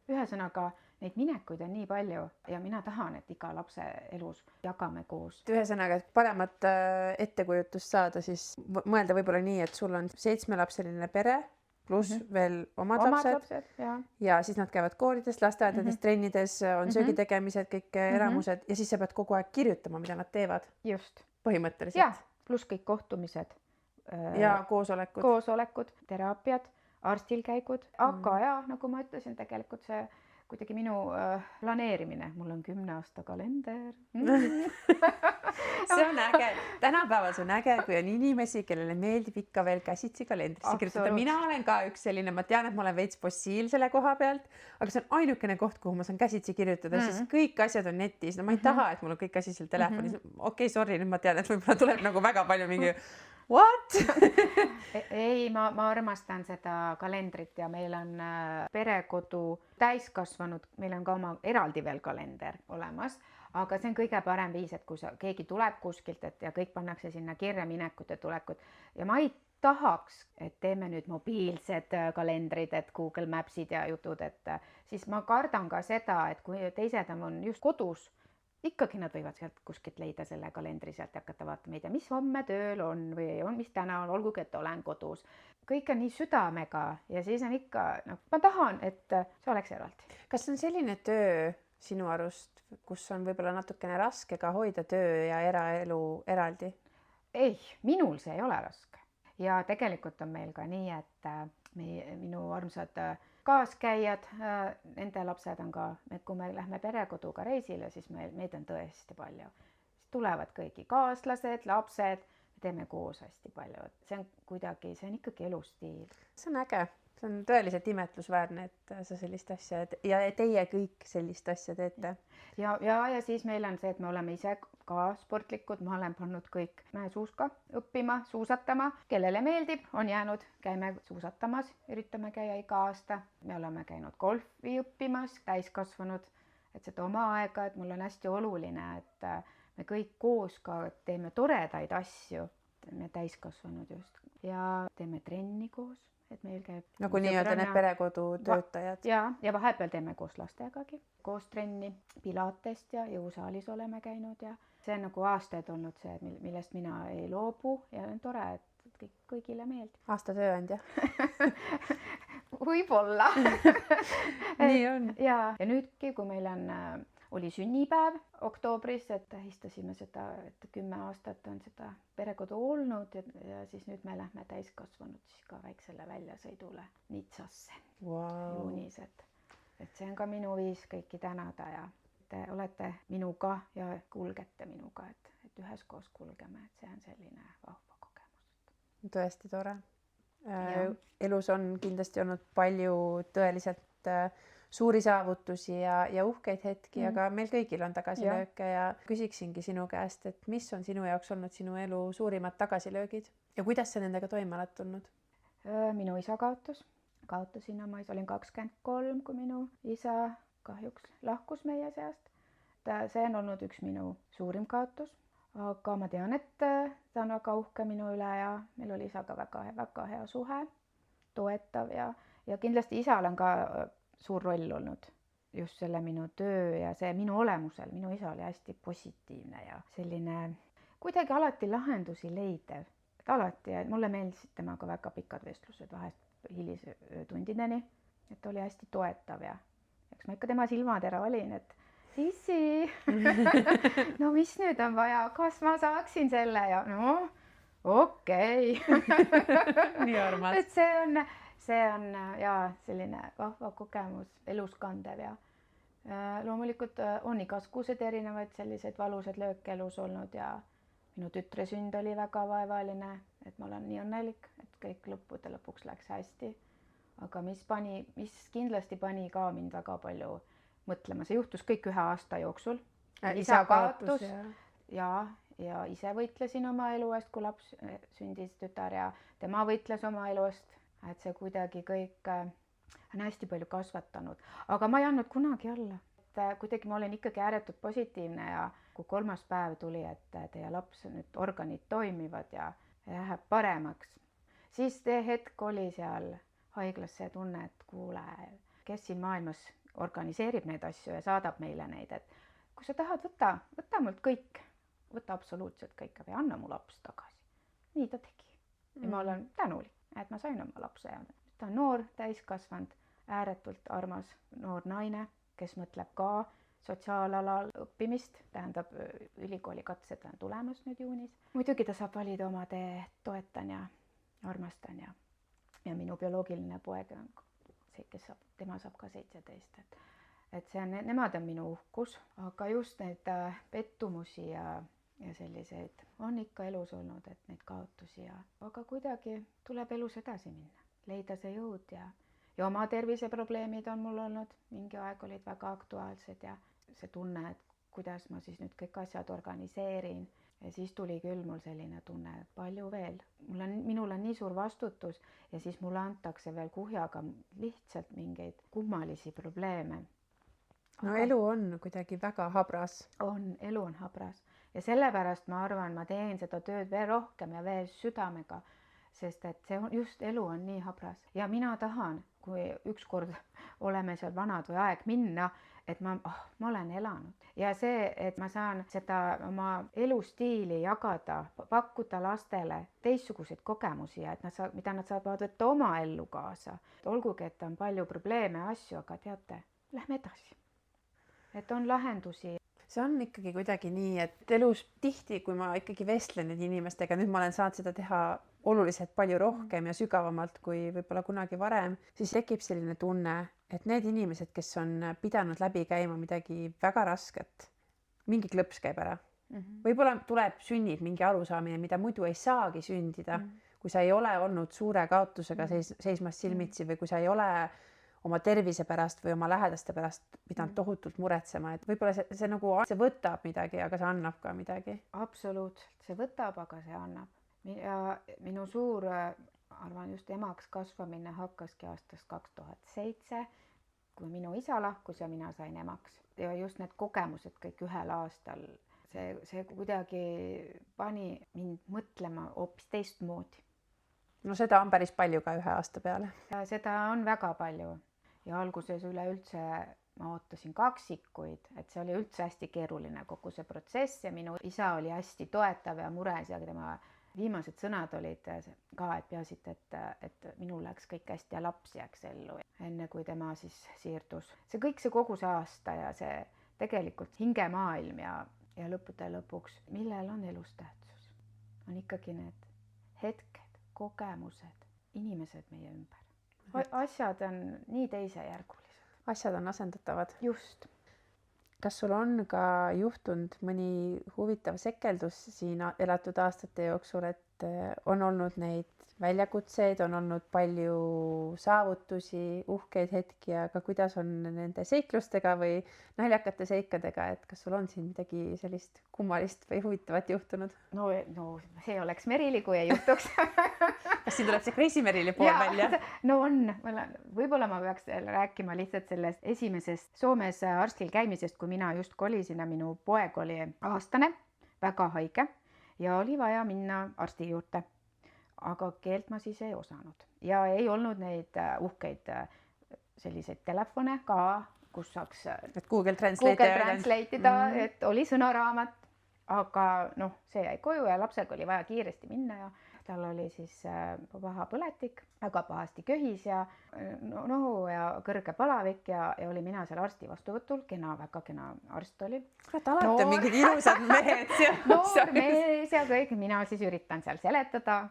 ühesõnaga neid minekuid on nii palju ja mina tahan, et iga lapse elus jagame koos. Ühesõnaga, et paremat ettekujutust saada, siis mõelda võib-olla nii, et sul on 7-lapseline pere pluss veel omad lapsed ja siis nad käivad koolides, lasteaedades, trennides, on söögitegemised, kõik elamused ja siis sa pead kogu aeg kirjutama, mida nad teevad. Just. Põhimõtteliselt. Ja, pluss kõik kohtumised. Ja koosolekud, teraapiad, arstil käigud, aga ja nagu ma ütlesin, tegelikult see kuidagi minu planeerimine. Mul on 10 aasta kalender. See on äge. Tänapäeval see on äge, kui on inimesi, kellele meeldib ikka veel käsitsi kalendrisse kirjutada. Mina olen ka üks selline, ma tean, et ma olen veits fossiil selle koha pealt, aga see on ainukene koht, kuhu ma saan käsitsi kirjutada, sest kõik asjad on netis. No ma ei taha, et mul on kõik asi seal telefonis. Okei, sorry, nüüd ma tean, et võib-olla tuleb nagu väga palju mingi what? Ei, ma armastan seda kalendrit ja meil on perekodu täiskasvanud, meil on ka oma eraldi veel kalender olemas, aga see on kõige parem viis, et kui keegi tuleb kuskilt ja kõik pannakse sinna kirja minekut ja tulekut ja ma ei tahaks, et teeme nüüd mobiilsed kalendrid, et Google Mapsid ja jutud, et siis ma kardan ka seda, et kui teised on just kodus, ikkagi nad võivad sealt kuskilt leida selle kalendri sealt ja hakata vaatama, ei tea, mis homme tööl on või on, mis täna on, olgugi, et olen kodus. Kõik on nii südamega ja siis on ikka, ma tahan, et see oleks eraldi. Kas on selline töö, sinu arust, kus on võib-olla natukene raske ka hoida töö ja eraelu eraldi? ei, minul see ei ole raske. Ja tegelikult on meil ka nii, et minu armsad kaaskäijad, nende lapsed on ka, et kui me lähme perekoduga reisile, siis meid on tõesti palju. Siis tulevad kõigi kaaslased, lapsed, me teeme koos hästi palju. See on ikkagi elustiil. See on äge. See on tõeliselt imetlusväärne, et sa sellist asja ja teie kõik sellist asja teete. Ja siis meil on see, et me oleme ise ka sportlikud, ma olen pannud kõik mäesuuska õppima, suusatama, kellele meeldib, on jäänud, käime suusatamas, üritame käia iga aasta. Me oleme käinud golfi õppimas, täiskasvanud, et seda oma aega, et mul on hästi oluline, et me kõik koos ka teeme toredaid asju, me täiskasvanud just, ja teeme trenni koos. Et meil käib nagu nii-öelda need perekodu töötajad. Ja vahepeal teeme koos lastegagi, koos trenni, pilatest ja jõusaalis oleme käinud ja see on nagu aastaid olnud see, millest mina ei loobu ja on tore, et kõigile meeldib. Aasta tööandja. Võib-olla. Nii on. Ja nüüdki, kui meil oli sünnipäev oktoobris, et tähistasime seda, et 10 aastat on seda perekodu olnud ja siis nüüd me lähme täiskasvanud siis ka väiksele väljasõidule Nitsasse juunis, et see on ka minu viis kõiki tänada ja te olete minuga ja kulgete minuga, et üheskoos kulgeme, et see on selline vahva kogemus. Tõesti tore. Elus on kindlasti olnud palju tõeliselt suuri saavutusi ja uhkeid hetki, aga meil kõigil on tagasilööke ja küsiksingi sinu käest, et mis on sinu jaoks olnud sinu elu suurimad tagasilöögid ja kuidas sa nendega toime oled tulnud? Minu isa kaotasin oma isa, olin 23, kui minu isa kahjuks lahkus meie seast. See on olnud üks minu suurim kaotus, aga ma tean, et ta on väga uhke minu üle ja meil oli isaga väga hea suhe, toetav ja kindlasti isal on ka suur roll olnud just selle minu töö ja see minu olemusel. Minu isa oli hästi positiivne ja selline kuidagi alati lahendusi leidev. Alati ja mulle meeldisid temaga väga pikad vestlused vahest hilisöötundideni, et oli hästi toetav ja eks ma ikka tema silmatera olin, et issi, no mis nüüd on vaja, kas ma saaksin selle ja no okei. Nii armas. Et see on ja selline vahva kogemus, elus kandev ja loomulikult on igasugused erinevaid selliseid valusad lööke elus olnud ja minu tütre sünd oli väga vaevaline, et ma olen nii õnnelik, et kõik lõppude lõpuks läks hästi. Aga mis kindlasti pani ka mind väga palju mõtlema, see juhtus kõik 1 aasta jooksul. Isa kaotus ja ise võitlesin oma elu eest, kui laps sündis tütar ja tema võitles oma elu eest. Et see kuidagi kõik on hästi palju kasvatanud, aga ma ei andnud kunagi alla. Kuidagi ma olin ikkagi ääretult positiivne ja kui 3. päev tuli, et teie laps nüüd organid toimivad ja läheb paremaks, siis tee hetk oli seal haiglas see tunne, et kuule, kes siin maailmas organiseerib neid asju ja saadab meile neid, et kui sa tahad, võta mult kõik, võta absoluutselt kõik või anna mu laps tagasi. Nii ta tegi ja ma olen tänulik, et ma sain oma lapse ja ta on noor, täiskasvanud, ääretult armas noor naine, kes mõtleb ka sotsiaalalal õppimist, tähendab ülikooli katsed on tulemas nüüd juunis. Muidugi ta saab valida oma tee, toetan ja armastan ja minu bioloogiline poeg on see, tema saab ka 17, et see on, nemad on minu uhkus, aga just neid pettumusi ja selliseid on ikka elus olnud, et neid kaotusi aga kuidagi tuleb elus edasi minna, leida see jõud ja oma terviseprobleemid on mul olnud, mingi aeg olid väga aktuaalsed ja see tunne, et kuidas ma siis nüüd kõik asjad organiseerin ja siis tuli küll mul selline tunne, et palju veel. Minul on nii suur vastutus ja siis mulle antakse veel kuhjaga lihtsalt mingeid kummalisi probleeme. No elu on kuidagi väga habras. Elu on habras ja sellepärast ma arvan, ma teen seda tööd veel rohkem ja veel südamega, sest et see just elu on nii habras ja mina tahan, kui ükskord oleme seal vanad või aeg minna, et ma olen elanud ja see, et ma saan seda oma elustiili jagada, pakkuda lastele teistsuguseid kogemusi ja et mida nad saavad võtta oma ellu kaasa. Olgugi, et on palju probleeme ja asju, aga teate, lähme edasi. et on lahendusi. See on ikkagi kuidagi nii, et elus tihti, kui ma ikkagi vestlen nüüd inimestega, nüüd ma olen saanud seda teha oluliselt palju rohkem ja sügavamalt kui võib-olla kunagi varem, siis tekib selline tunne, et need inimesed, kes on pidanud läbi käima midagi väga rasket, mingi klõps käib ära. Võib-olla sünnib mingi arusaamine, mida muidu ei saagi sündida, kui sa ei ole olnud suure kaotusega seismas silmitsi või kui sa ei ole oma tervise pärast või oma lähedaste pärast pidanud tohutult muretsema, et võib-olla see võtab midagi, aga see annab ka midagi. Absoluutselt, see võtab, aga see annab. Ja minu suur, arvan just emaks kasvamine hakkaski aastast 2007, kui minu isa lahkus ja mina sain emaks. Ja just need kogemused kõik ühel aastal, see kuidagi pani mind mõtlema hoopis teistmoodi. No seda on päris palju ka ühe aasta peale. Ja seda on väga palju. Ja alguses üleüldse ma ootasin kaksikuid, et see oli üldse hästi keeruline kogu see protsess ja minu isa oli hästi toetav ja mures ja tema viimased sõnad olid ka, et peasid, et minul läks kõik hästi ja laps jääks ellu, enne kui tema siis siirdus. See kõik see kogu see aasta ja see tegelikult hingemaailm ja lõppude lõpuks, millel on elus tähtsus, on ikkagi need hetked, kogemused, inimesed meie ümber. Asjad on nii teisejärgulised. Asjad on asendatavad. Just. Kas sul on ka juhtunud mõni huvitav sekeldus siin elatud aastate jooksul, et on olnud neid väljakutseid, on olnud palju saavutusi, uhkeid hetki, aga kuidas on nende seiklustega või naljakate seikadega, et kas sul on siin midagi sellist kummalist või huvitavat juhtunud? No see oleks Merili, kui ei juhtuks. Kas siin tuleb see Crazy Merili pool välja? No on. Võib-olla ma peaks rääkima lihtsalt sellest esimesest Soomes arstil käimisest, kui mina just kolisin ja minu poeg oli aastane, väga haige ja oli vaja minna arsti juurde. Aga keelt ma siis ei osanud ja ei olnud neid uhkeid selliseid telefone ka, kus saaks Google Translate'ida, et oli sõnaraamat, aga see jäi koju ja lapsega oli vaja kiiresti minna ja tal oli siis paha põletik, väga pahasti köhis ja nohu ja kõrge palavik ja oli mina seal arsti vastuvõtul, väga kena arst oli. Alati on mingid ilusad mehed seal. Noor mees ja kõik, mina siis üritan seal seletada.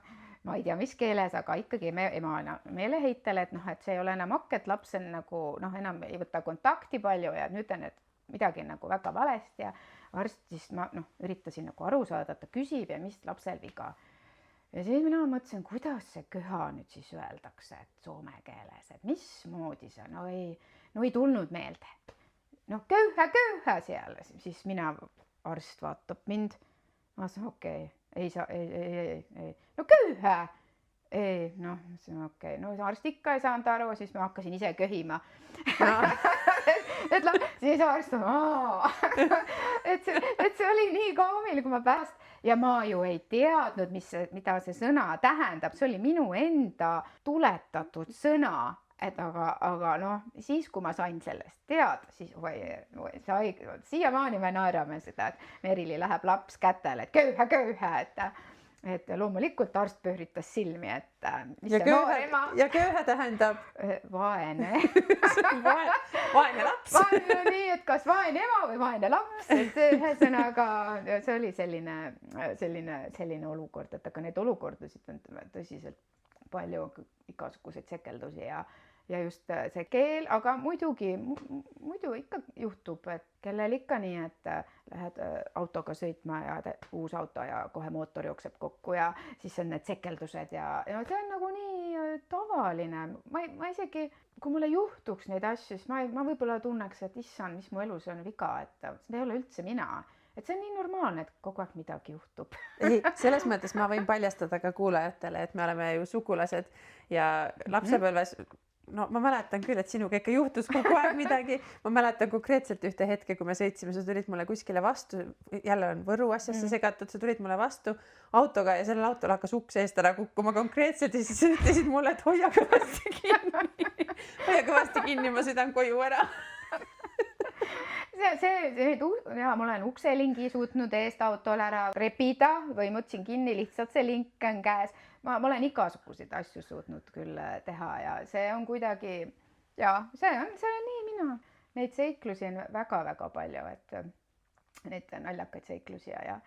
Ma ei tea, mis keeles, aga ikkagi ema meeleheitel, et see ei ole enam hakket, laps on enam ei võta kontakti palju ja nüüd on midagi väga valesti ja arst siis ma üritasin aru saada, et ta küsib ja mis lapsel viga. Ja siis mina mõtlesin, kuidas see köha nüüd siis öeldakse, et soome keeles, et mismoodi see, ei tulnud meelde. Köha seal, siis mina, arst vaatab mind, ma sain okei. Ei saa, ei. Köhä! Ei, see on okei. Arst ikka ei saanud aru, siis ma hakkasin ise köhima. Siis arst on, et see oli nii kaamil, kui ma pärast. Ja ma ju ei teadnud, mida see sõna tähendab. See oli minu enda tuletatud sõna. Aga siis, kui ma sain sellest teada, siis siiamaani me naerame seda, et Merili läheb laps kätele, et köhä, et loomulikult arst pööritas silmi, et mis see noor ema. Ja köhä tähendab? Vaene. Vaene laps. Nii, et kas vaene ema või vaene laps, et ühesõnaga see oli selline olukord, et aga need olukordasid on tõsiselt palju igasuguseid sekeldusi ja just see keel, aga muidu ikka juhtub, et kellel ikka nii, et lähed autoga sõitma ja uus auto ja kohe mootor jookseb kokku ja siis on need sekeldused ja see on nagu nii tavaline. Ma isegi, kui mulle juhtuks neid asju, siis ma võib-olla tunneks, et issand, mis mu elus on viga, et see ei ole üldse mina. Et see on nii normaalne, et kogu aeg midagi juhtub. Ei, selles mõttes ma võin paljastada ka kuulajatele, et me oleme ju sugulased ja lapsepõlves, ma mäletan küll, et sinuga ikka juhtus kogu aeg midagi. Ma mäletan konkreetselt ühte hetke, kui me sõitsime, sa tulid mulle kuskile vastu, jälle on Võru asjasse segatud, sa tulid mulle vastu autoga ja sellel autol hakkas uks eest ära kukkuma konkreetselt ja siis ütlesid mulle, et hoia kõvasti kinni. Hoia kõvasti kinni, ma sõidan koju ära. Ma olen ukselingi suutnud eest autol ära repida või mõtlesin kinni, lihtsalt see link on käes. Ma olen igasuguseid asju suutnud küll teha ja see on kuidagi, see on nii mina. neid seiklusi on väga-väga palju, et neid naljakaid seiklusi ja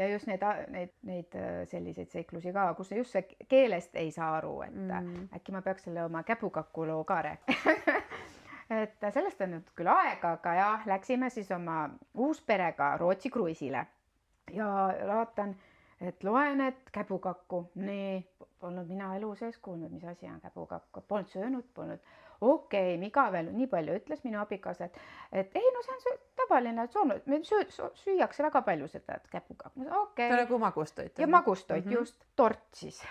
just neid selliseid seiklusi ka, kus just see keelest ei saa aru, et äkki ma peaks selle oma käpukaku loo ka rääkima. Et sellest on nüüd küll aega, aga jah, läksime siis oma uusperega Rootsi kruiisile ja vaatan, et loen, et käpukakku, nii, polnud mina elu sees kuulnud, mis asi on käpukakku, polnud söönud, polnud. Okei, Miga veel nii palju ütles minu abikaasa, et ei, no see on tavaline soonud, me süüakse väga palju seda käpukakku. See on nagu magustoit. Ja magustoit, just tort siis.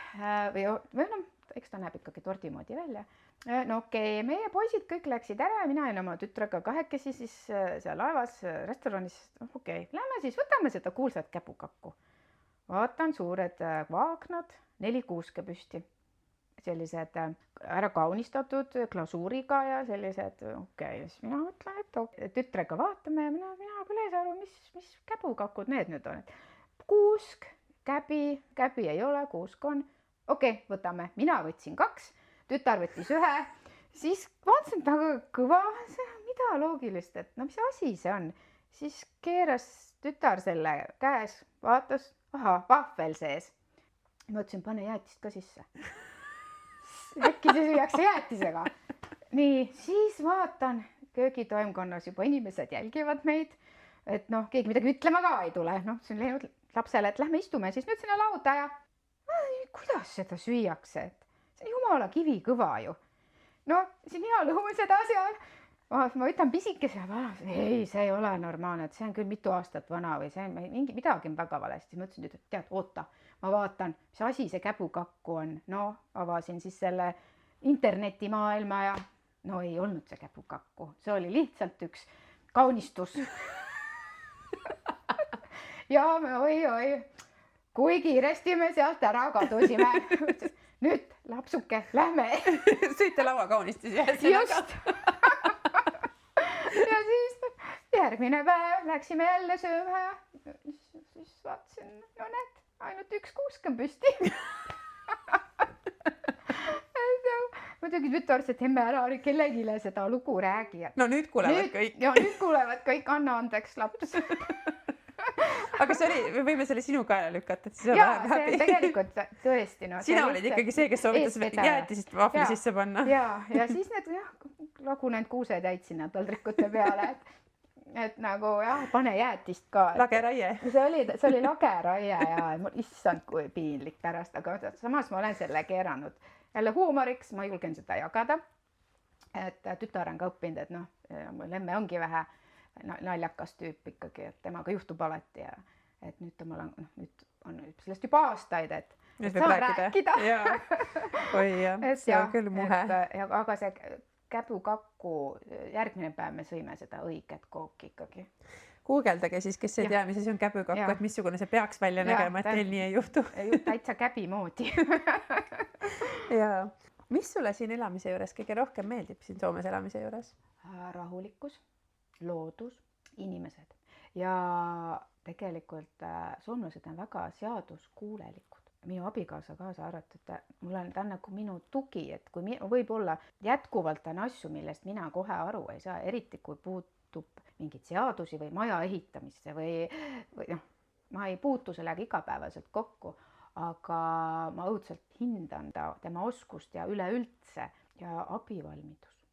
Või no, eks ta näeb ikkagi tordi moodi välja. No okei, meie poisid kõik läksid ära ja mina olin oma tütrega kahekesi siis seal laevas restoranis. Okei, lähme siis, võtame seda kuulsat käpukakku. Vaatan suured vaaknad, 4 kuuske püsti. Sellised ära kaunistatud glasuuriga ja sellised, okei, siis mina mõtlen, et tütrega vaatame ja mina küll ei saa aru, mis käpukakud need nüüd on. Kuusk, käbi ei ole, kuusk on. Okei, võtame, mina võtsin 2, tütar võttis 1, siis vaatasin taga kõva, mida loogilist, et no mis asi see on. Siis keeras tütar selle käes, vaatas, vahvel sees. Mõtlesin, pane jäätist ka sisse. Äkki see süüakse jäätisega. Nii, siis vaatan, köögitoimkonnas juba inimesed jälgivad meid, et noh, keegi midagi ütlema ka ei tule. Noh, see on läinud lapsele, et lähme istume siis nüüd sinna lauda ja kuidas seda süüakse, et see on jumala kivi kõva ju. No, siin mina lõhume seda asja. Ma võtan pisikese ja ei, see ei ole normaalne, et see on küll mitu aastat vana või see on midagi väga valesti. Mõtlesin, et tead, oota, ma vaatan, mis asi see käpukakku on. No, avasin siis selle internetimaailma ja no ei olnud see käpukakku. See oli lihtsalt üks kaunistus. Ja me oi, kui kiiresti me sealt ära kadusime. Nüüd, lapsuke, lähme. Sõite lauakaunistus just. Ja siis järgmine päev läksime jälle sööma ja siis vaatasin, no näed, ainult 1 kuusk on püsti. Muidugi tütar see temme ära kellegile seda lugu räägi. No nüüd kuulevad kõik. Ja nüüd kuulevad kõik, anna andeks laps. Aga see oli, me võime selle sinu kaela lükata, et siis on vähem häbi. See tegelikult tõesti. No, sina olid ikkagi see, kes soovitas jäätisest vahvli sisse panna. Ja siis need lagunenud kuused jäid sinna taldrikute peale, et nagu jah, pane jäätist ka. Lageraie. See oli lageraie ja issand kui piinlik pärast, aga samas ma olen selle keeranud. Jälle huumoriks, ma julgen seda jagada, et tütar on ka õppinud, et noh, lemme ongi vähe naljakas tüüp ikkagi, et temaga juhtub alati ja et nüüd on sellest juba aastaid, et saan rääkida. Oi jah, see on küll muhe. Aga see käpukakku, järgmine päev me sõime seda õiget kooki ikkagi. Guugeldage siis, kes ei tea, mis see on käpukakku, et missugune see peaks välja nägema, et teil nii ei juhtu. Täitsa käbi moodi. Jaa. Mis sulle siin elamise juures kõige rohkem meeldib siin Soomes elamise juures? Rahulikkus. Loodus, inimesed ja tegelikult soomlased on väga seaduskuulelikud. Minu abikaasa kaasa arvatud, ta on nagu minu tugi, et kui võib-olla jätkuvalt on asju, millest mina kohe aru ei saa, eriti kui puutub mingid seadusi või maja ehitamisse või noh, ma ei puutu sellega igapäevaselt kokku, aga ma õudselt hindan tema oskust ja üleüldse ja abivalmidus.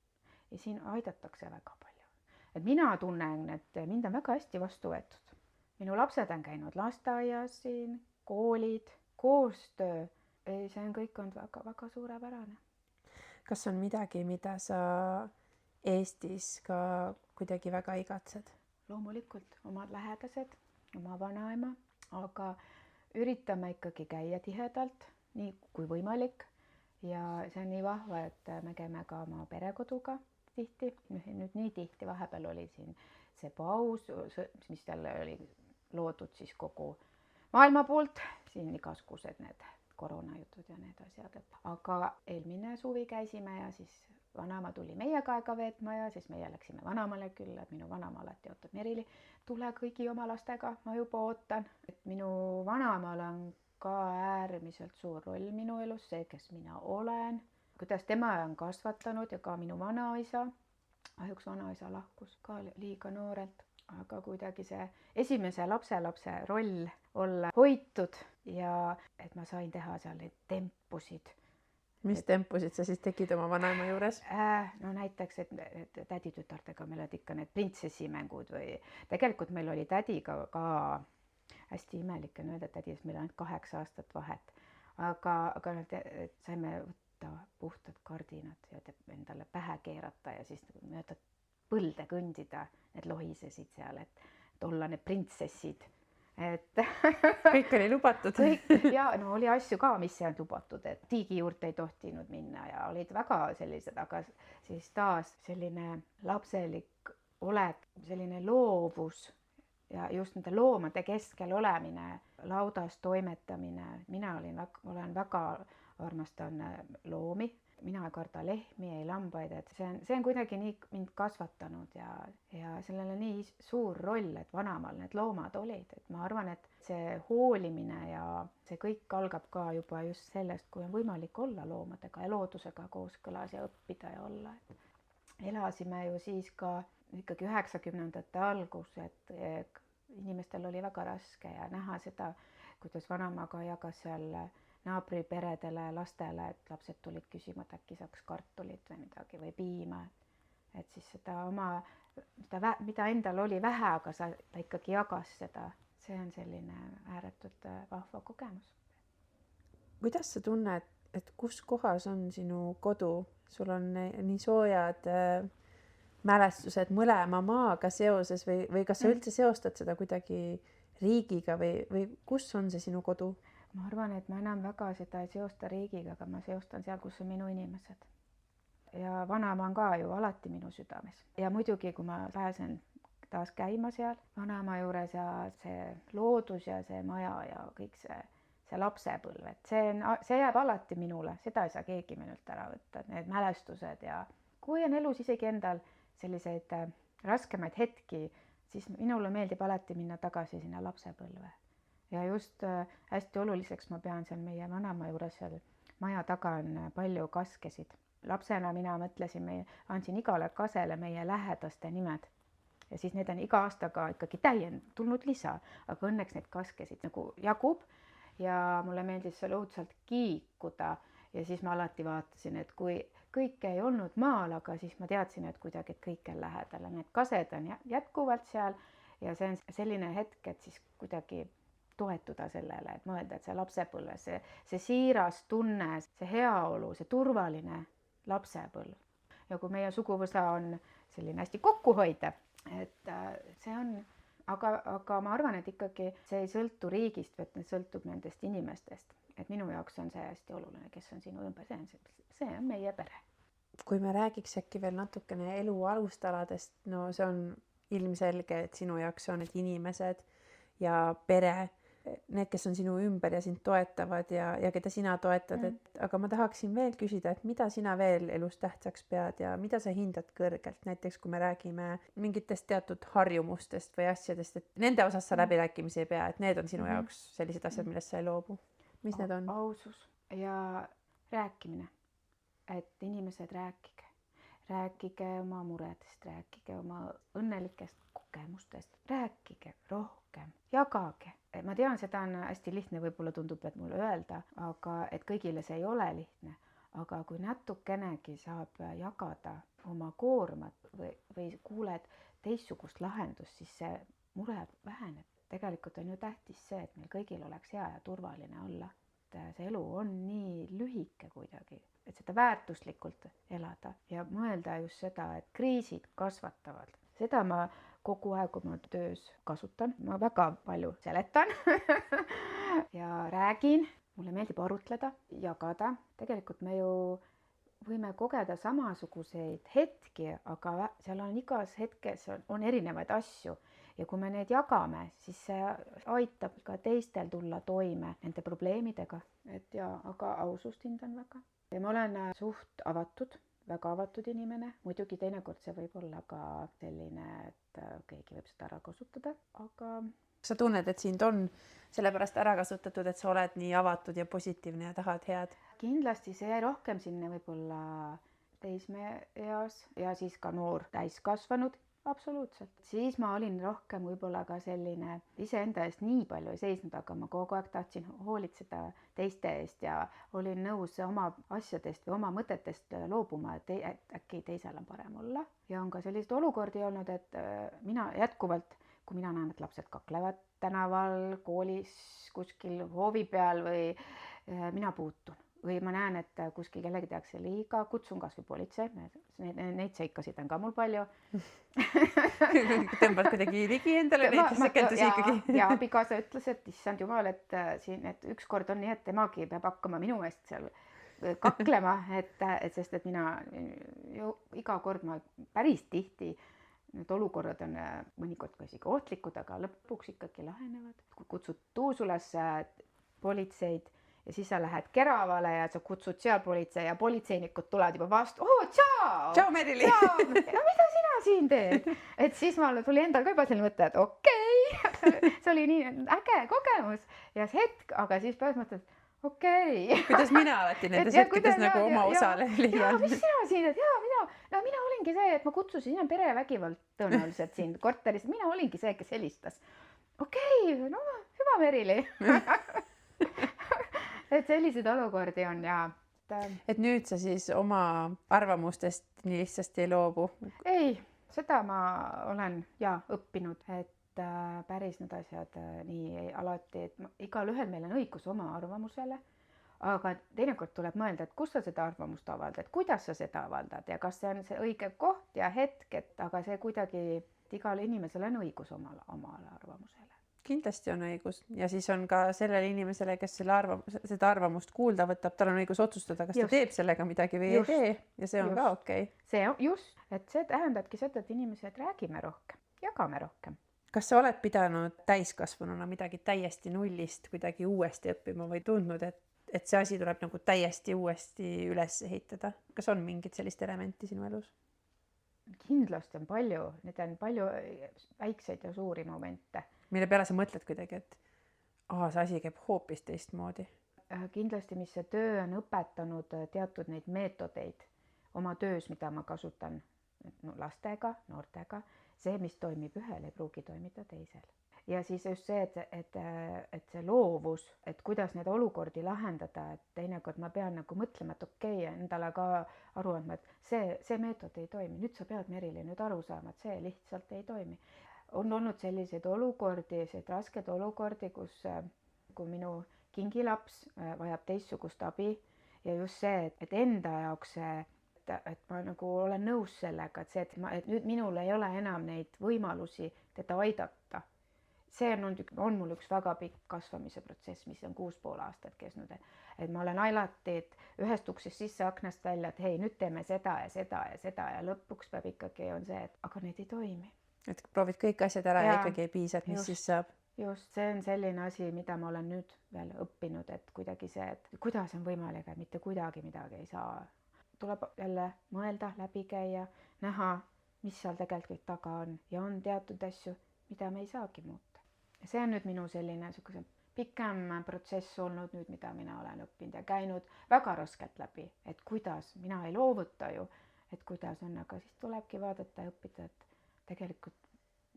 Ja siin aidatakse väga palju. Et mina tunnen, et mind on väga hästi vastu võetud. Minu lapsed on käinud lasteaias siin, koolid, koostöö. See on kõik on väga suurepärane. Kas on midagi, mida sa Eestis ka kuidagi väga igatsed? Loomulikult omad lähedased, oma vanaema, aga üritame ikkagi käia tihedalt, nii kui võimalik. Ja see on nii vahva, et me käime ka oma perekoduga. Tihti, nüüd nii tihti, vahepeal oli siin see paus, mis talle oli loodud siis kogu maailma poolt, siin igasugused need koroonajutud ja need asjad. Aga eelmine suvi käisime ja siis vanaema tuli meiega aega veetma ja siis meie läksime vanamale külla, et minu vanaema alati ootab Merili, tule kõigi oma lastega, ma juba ootan. Et minu vanaemal on ka äärmiselt suur roll minu elus, see, kes mina olen. Kuidas tema on kasvatanud ja ka minu vanaisa, kahjuks vanaisa lahkus ka liiga noorelt, aga kuidagi see esimese lapselapse roll olla hoitud ja et ma sain teha seal neid tempusid. Mis tempusid sa siis tegid oma vanaema juures? No näiteks, et täditütartega meil olid ikka need printsessimängud või tegelikult meil oli tädiga ka hästi imelik on öelda tädi, sest meil on ainult 8 aastat vahet, aga saime võtta puhtad kardinad ja endale pähe keerata ja siis mööda põlde kõndida, need lohisesid seal, et olla need printsessid. Et kõik oli lubatud. Ja no oli asju ka, mis ei olnud lubatud, et tiigi juurde ei tohtinud minna ja olid väga sellised, aga siis taas selline lapselik olek, selline loovus ja just nende loomade keskel olemine, laudas toimetamine. Mina olen väga armastan loomi. Mina ei karda lehmi, ei lambaid, et see on kuidagi nii mind kasvatanud ja sellel on nii suur roll, et vanamal need loomad olid, et ma arvan, et see hoolimine ja see kõik algab ka juba just sellest, kui on võimalik olla loomadega ja loodusega kooskõlas ja õppida ja olla. Elasime ju siis ka ikkagi 90ndate algus, et inimestel oli väga raske ja näha seda, kuidas vanamaga jagas seal naabriperedele, lastele, et lapsed tulid küsima, et äkki saaks kartulit või midagi või piima. Et siis seda oma, mida endal oli vähe, aga ta ikkagi jagas seda. See on selline ääretult vahva kogemus. Kuidas sa tunned, et kus kohas on sinu kodu? Sul on nii soojad mälestused mõlema maaga seoses või kas sa üldse seostad seda kuidagi riigiga või kus on see sinu kodu? Ma arvan, et ma enam väga seda ei seosta riigiga, aga ma seostan seal, kus on minu inimesed. Ja vanaema on ka ju alati minu südames. Ja muidugi, kui ma pääsen taas käima seal vanaema juures ja see loodus ja see maja ja kõik see lapsepõlv, et see jääb alati minule, seda ei saa keegi minult ära võtta, need mälestused ja kui on elus isegi endal selliseid raskemaid hetki, siis minule meeldib alati minna tagasi sinna lapsepõlve. Ja just hästi oluliseks ma pean seal meie vanaema juures, seal maja taga on palju kaskesid. Lapsena mina mõtlesin, andsin igale kasele meie lähedaste nimed. Ja siis need on iga aastaga ikkagi tulnud lisa, aga õnneks need kaskesid nagu jagub ja mulle meeldis seal õudselt kiikuda ja siis ma alati vaatasin, et kui kõike ei olnud maal, aga siis ma teadsin, et kuidagi kõik on lähedal. Need kased on jätkuvalt seal ja see on selline hetk, et siis kuidagi toetuda sellele, et mõelda, et see lapsepõlve, see siiras tunne, see heaolu, see turvaline lapsepõlv. Ja kui meie suguvõsa on selline hästi kokkuhoidev, et see on, aga ma arvan, et ikkagi see ei sõltu riigist, vaid sõltub nendest inimestest. Et minu jaoks on see hästi oluline, kes on sinu ümber, see on meie pere. Kui me räägiks äkki veel natukene elu alustaladest, no see on ilmselge, et sinu jaoks on need inimesed ja pere, need, kes on sinu ümber ja sind toetavad ja keda sina toetad, aga ma tahaksin veel küsida, et mida sina veel elus tähtsaks pead ja mida sa hindad kõrgelt, näiteks kui me räägime mingitest teatud harjumustest või asjadest, et nende osas sa läbirääkimisi ei pea, et need on sinu jaoks sellised asjad, millest sa ei loobu. Mis need on? Ausus ja rääkimine, et inimesed rääkige oma muredest, rääkige oma õnnelikest kogemustest, rääkige rohkem, jagage. Ma tean, seda on hästi lihtne, võib-olla tundub, et mulle öelda, aga et kõigile see ei ole lihtne. Aga kui natukenegi saab jagada oma koormat või kuuled teistsugust lahendust, siis see mure väheneb. Tegelikult on ju tähtis see, et meil kõigil oleks hea ja turvaline olla. See elu on nii lühike kuidagi, et seda väärtuslikult elada ja mõelda just seda, et kriisid kasvatavad. Seda ma kogu aeg oma töös kasutan. Ma väga palju seletan ja räägin. Mulle meeldib arutleda, jagada. Tegelikult me ju võime kogeda samasuguseid hetki, aga seal on igas hetkes on erinevaid asju. Ja kui me need jagame, siis see aitab ka teistel tulla toime nende probleemidega. Aga ausust hindan väga. Ja ma olen suht avatud. Väga avatud inimene, muidugi teinekord see võib olla ka selline, et keegi võib seda ära kasutada, aga... Sa tunned, et sind on sellepärast ära kasutatud, et sa oled nii avatud ja positiivne ja tahad head? Kindlasti see jäi rohkem sinna võib-olla teismeeas ja siis ka noor täiskasvanud. Absoluutselt. Siis ma olin rohkem võib-olla ka selline iseenda eest nii palju ei seisnud, aga ma kogu aeg tahtsin hoolitseda teiste eest ja olin nõus oma asjadest või oma mõtetest loobuma, et äkki teisel on parem olla. Ja on ka selliseid olukordi olnud, et mina jätkuvalt, kui mina näen, et lapsed kaklevad tänaval, koolis, kuskil hoovi peal või mina puutun. Või ma näen, et kuskil kellegi tehakse liiga, kutsun kas või politsei, neid seikasid on ka mul palju. Tõmbad kuidagi ligi endale neid sekendusi ikkagi. Ja abikaasa ütles, et issand jumal, et ükskord on nii, et temagi peab hakkama minu eest seal kaklema, sest et mina ju iga kord ma päris tihti, need olukorrad on mõnikord ka isegi ohtlikud, aga lõpuks ikkagi lahenevad. Kutsud Tuusulasse politseid, ja siis sa lähed Keravale ja sa kutsud seal politsei ja politseinikud tulevad juba vastu. Tšau! Tšau, Merili! No mida sina siin teed? Et siis tuli endal ka juba selline mõte, et okei. See oli nii äge kogemus ja see hetk, aga siis pärast mõtled, okei. Kuidas mina alati nendes hetkedes nagu oma osale liian? Mis sina siin, et mina olingi see, et ma kutsusin, siin on perevägivald tõenäoliselt siin korteris. Mina olingi see, kes helistas. Okei, no hüva Merili. Et selliseid olukordi on ja... Et nüüd sa siis oma arvamustest nii lihtsasti ei loobu? Ei, seda ma olen õppinud, et päris need asjad nii alati, et igal ühel meil on õigus oma arvamusele, aga teinekord tuleb mõelda, et kus sa seda arvamust avaldad, kuidas sa seda avaldad ja kas see on see õige koht ja hetk, aga see kuidagi, et igal inimesel on õigus omale arvamusele. Kindlasti on õigus ja siis on ka sellele inimesele, kes seda arvamust kuulda võtab, tal on õigus otsustada, kas ta teeb sellega midagi või ei tee ja see on ka okei. See on just, et see tähendabki seda, et inimesed räägime rohkem, jagame rohkem. Kas sa oled pidanud täiskasvanuna midagi täiesti nullist kuidagi uuesti õppima või tundnud, et see asi tuleb nagu täiesti uuesti üles ehitada? Kas on mingid sellist elementi sinu elus? Kindlasti on palju, need on palju väikseid ja suuri momente. Mille peale sa mõtled kuidagi, et see asi käib hoopis teistmoodi? Kindlasti, mis see töö on õpetanud teatud neid meetodeid oma töös, mida ma kasutan lastega, noortega. See, mis toimib ühel, ei pruugi toimida teisel. Ja siis just see, et see loovus, et kuidas neid olukordi lahendada, et teinekord ma pean nagu mõtlema, et okei, endale ka aru andma, et see meetod ei toimi. Nüüd sa pead Merili nüüd aru saama, et see lihtsalt ei toimi. On olnud selliseid olukordi, selliseid rasked olukordi, kui minu kingilaps vajab teistsugust abi ja just see, et enda jaoks see, et ma nagu olen nõus sellega, et nüüd minul ei ole enam neid võimalusi teda aidata. See on mul üks väga pikk kasvamise protsess, mis on 6,5 aastat kesnud, et ma olen alati, et ühest uksest sisse aknast välja, et hei, nüüd teeme seda ja seda ja seda ja lõpuks peab ikkagi on see, et aga need ei toimi. Et proovid kõik asjad ära ja ikkagi ei piisa, et mis siis saab. Just, see on selline asi, mida ma olen nüüd veel õppinud, et kuidagi see, et kuidas on võimalik, et mitte kuidagi midagi ei saa. Tuleb jälle mõelda, läbi käia, näha, mis seal tegelikult taga on ja on teatud asju, mida me ei saagi muuta. See on nüüd minu selline pikem protsess olnud nüüd, mida mina olen õppinud ja käinud väga raskelt läbi, et kuidas, mina ei loovuta ju, et kuidas on, aga siis tulebki vaadata ja õppida, et tegelikult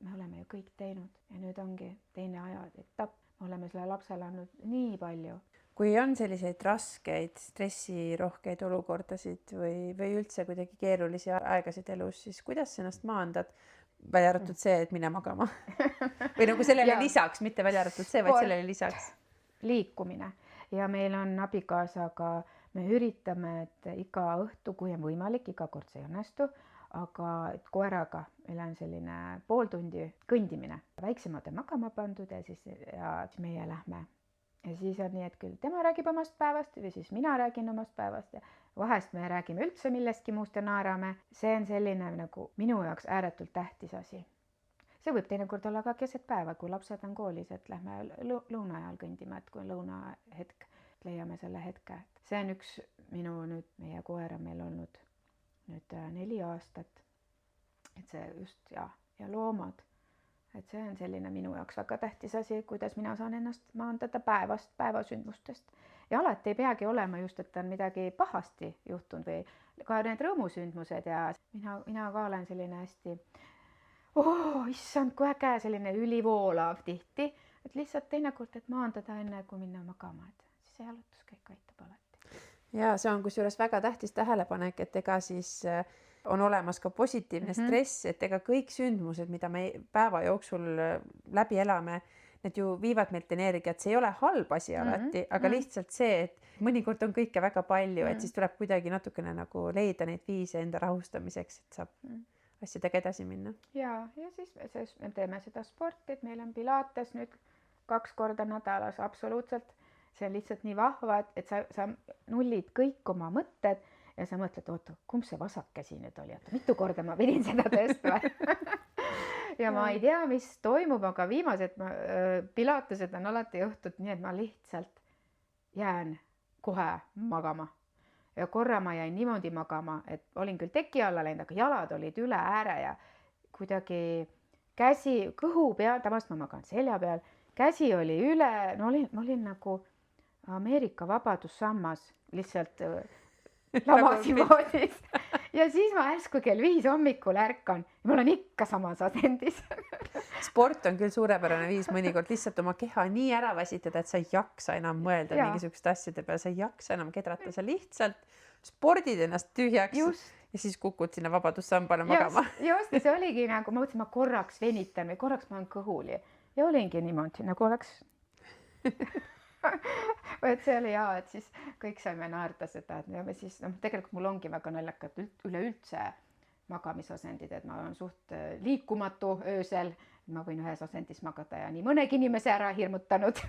me oleme ju kõik teinud ja nüüd ongi teine ajaetapp. Me oleme selle lapsele andnud nii palju. Kui on selliseid raskeid, stressirohkeid olukordasid või üldse kuidagi keerulisi aegasid elus, siis kuidas ennast maandad? Välja arvatud see, et mine magama. Või nagu sellele lisaks, mitte välja arvatud see, vaid sellele lisaks. Liikumine. Ja meil on abikaasaga, me üritame, et iga õhtu, kui on võimalik, iga kord see õnnestu, aga koeraga meil on selline pool tundi kõndimine. Väiksemad on magama pandud ja siis meie lähme. Ja siis on nii, et küll tema räägib omast päevast või siis mina räägin omast päevast ja vahest me räägime üldse millestki muust ja naerame. See on selline nagu minu jaoks ääretult tähtis asi. See võib teinekord olla ka keset päeva, kui lapsed on koolis, et lähme lõuna ajal kõndima, et kui lõunahetk, leiame selle hetke. See on üks meie koera meil olnud nüüd 4 aastat, et see just ja loomad, et see on selline minu jaoks väga tähtis asi, kuidas mina saan ennast maandada päevasündmustest ja alati ei peagi olema just, et on midagi pahasti juhtunud või ka need rõõmusündmused ja mina ka olen selline hästi, issand, kui äge, selline ülivoolav tihti, et lihtsalt teinekord, et maandada enne, kui minna magama, et siis see jalutus kõik aitab alati. Ja see on kusjuures väga tähtis tähelepanek, et ega siis on olemas ka positiivne stress, et ega kõik sündmused, mida me päeva jooksul läbi elame, need ju viivad meilt energiat, see ei ole halb asi alati, aga lihtsalt see, et mõnikord on kõike väga palju, et siis tuleb kuidagi natukene nagu leida neid viise enda rahustamiseks, et saab asjadega edasi minna. Ja siis me teeme seda sporti, et meil on pilates nüüd 2 korda nädalas, absoluutselt. See on lihtsalt nii vahva, et sa nullid kõik oma mõtted ja sa mõtled, oota, kumb see vasak käsi nüüd oli, et mitu korda ma pidin seda tõstma. Ja ma ei tea, mis toimub, aga viimased pilatesed on alati õhtud nii, et ma lihtsalt jään kohe magama. Ja korra ma jäin niimoodi magama, et olin küll teki alla läinud, aga jalad olid üle ääre ja kuidagi käsi kõhu peal, tavaliselt ma magan selja peal, käsi oli üle, no ma olin nagu Ameerika vabadussammas lihtsalt lavasimoodis. Ja siis ma ärsku kell 5 hommikul ärkan ja ma olen ikka samas asendis. Sport on küll suurepärane viis mõnikord lihtsalt oma keha nii ära väsitada, et sa ei jaksa enam mõelda mingisugust asjade peale, sa ei jaksa enam kedrata, sa lihtsalt spordid ennast tühjaks ja siis kukud sinna vabadussambale magama. Just, see oligi nagu, ma mõtlesin, ma korraks venitan või korraks ma olen kõhuli ja olingi niimoodi, nagu oleks... et see oli et siis kõik saime naerda seda, et me siis, tegelikult mul ongi väga naljakad üleüldse magamisasendid, et ma olen suht liikumatu öösel, ma võin ühes asendis magada ja nii mõnegi inimese ära hirmutanud.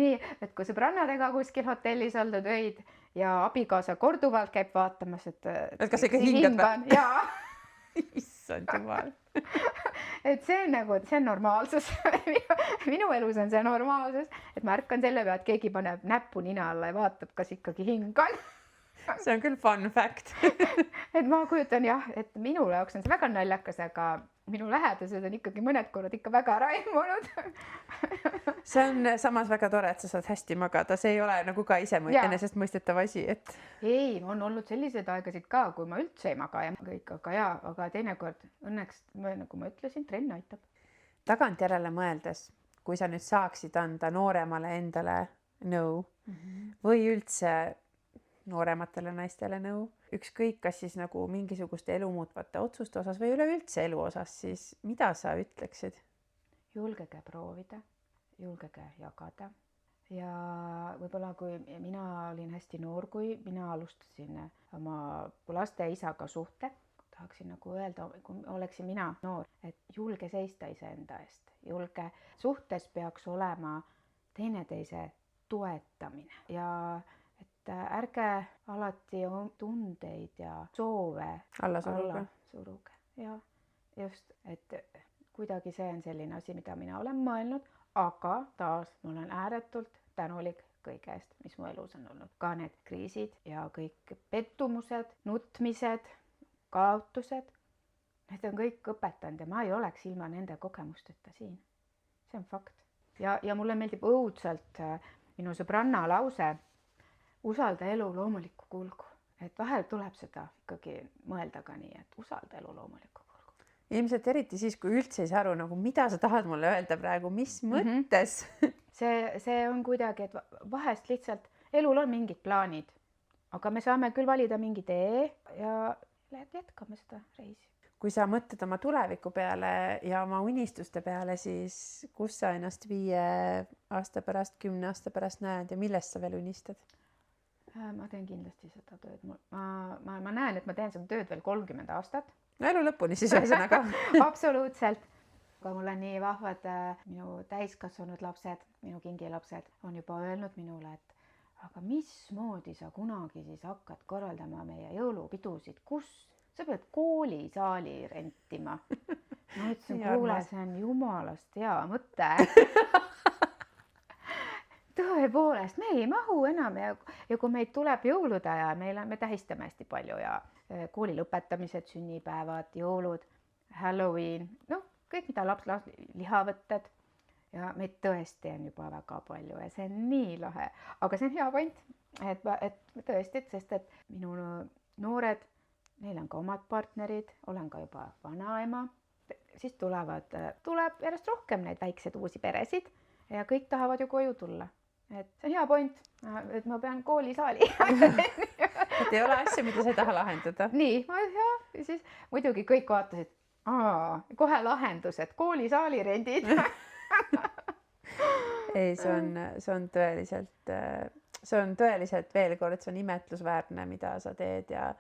Nii, et kui sõbrannadega kuskil hotellis oldud öid ja abikaasa korduvalt käib vaatamas, et kas ikka hingad või? Jaa. Issand jumal. Et see on nagu, see on normaalsus. Minu elus on see normaalsus, et ma ärkan selle pealt, keegi paneb näppu nina alla ja vaatab, kas ikkagi hingan. See on küll fun fact. Et ma kujutan et minu jaoks on see väga naljakas, aga minu lähedased on ikkagi mõned korrad ikka väga raimunud. See on samas väga tore, et sa saad hästi magada. See ei ole nagu ka ise enesest mõistetav asi, et... Ei, on olnud sellised aegasid ka, kui ma üldse ei maga ja kõik, aga teinekord õnneks, nagu ma ütlesin, trenn aitab. Tagantjärele mõeldes, kui sa nüüd saaksid anda nooremale endale nõu või üldse noorematele naistele nõu, ükskõik kas siis nagu mingisuguste elumuutvate otsuste osas või üleüldse elu osas, siis mida sa ütleksid? Julgege proovida, julgege jagada ja võib-olla kui mina olin hästi noor, kui mina alustasin oma laste isaga suhte, tahaksin nagu öelda, kui oleksin mina noor, et julge seista iseenda eest, julge suhtes peaks olema teineteise toetamine ja ärge alati tundeid ja soove alla suruge. Ja just, et kuidagi see on selline asi, mida mina olen mõelnud, aga taas ma olen ääretult tänulik kõige eest, mis mu elus on olnud. Ka need kriisid ja kõik pettumused, nutmised, kaotused, need on kõik õpetanud ja ma ei oleks ilma nende kogemusteta siin. See on fakt. Ja mulle meeldib õudselt minu sõbranna lause, usalda elu loomulikku kulgu. Et vahel tuleb seda ikkagi mõelda ka nii, et usalda elu loomulikku kulgu. Ilmselt eriti siis, kui üldse ei saa aru, nagu mida sa tahad mulle öelda praegu, mis mõttes? See on kuidagi, et vahest lihtsalt elul on mingid plaanid, aga me saame küll valida mingi tee ja jätkame seda reisi. Kui sa mõtled oma tuleviku peale ja oma unistuste peale, siis kus sa ennast 5 aasta pärast, 10 aasta pärast näed ja millest sa veel unistad? Ma teen kindlasti seda tööd. Ma näen, et ma teen seda tööd veel 30 aastat. No elu lõpuni siis ühesõnaga. Absoluutselt. Aga mul on nii vahvad minu täiskasvanud lapsed, minu kingilapsed on juba öelnud minule, et aga mismoodi sa kunagi siis hakkad korraldama meie jõulupidusid? Kus? Sa pead koolisaali rentima. Ma ütlesin, kuule, see on jumalast hea mõte. Tõepoolest, me ei mahu enam ja kui meid tuleb jõulude ajal, me tähistame hästi palju ja kooli lõpetamised, sünnipäevad, jõulud, Halloween, kõik mida laps lihavõtted ja meid tõesti on juba väga palju ja see on nii lahe, aga see on hea point, et tõesti, sest et minu noored, neil on ka omad partnerid, olen ka juba vanaema, siis tuleb järjest rohkem neid väikseid uusi peresid ja kõik tahavad ju koju tulla. Et see on hea point, et ma pean koolisaali. Et ei ole asju, mida sa ei taha lahendada. Nii, ja siis muidugi kõik vaatasid, kohe lahendused, koolisaali rendid. Ei, see on tõeliselt veel kord, see on imetlusväärne, mida sa teed ja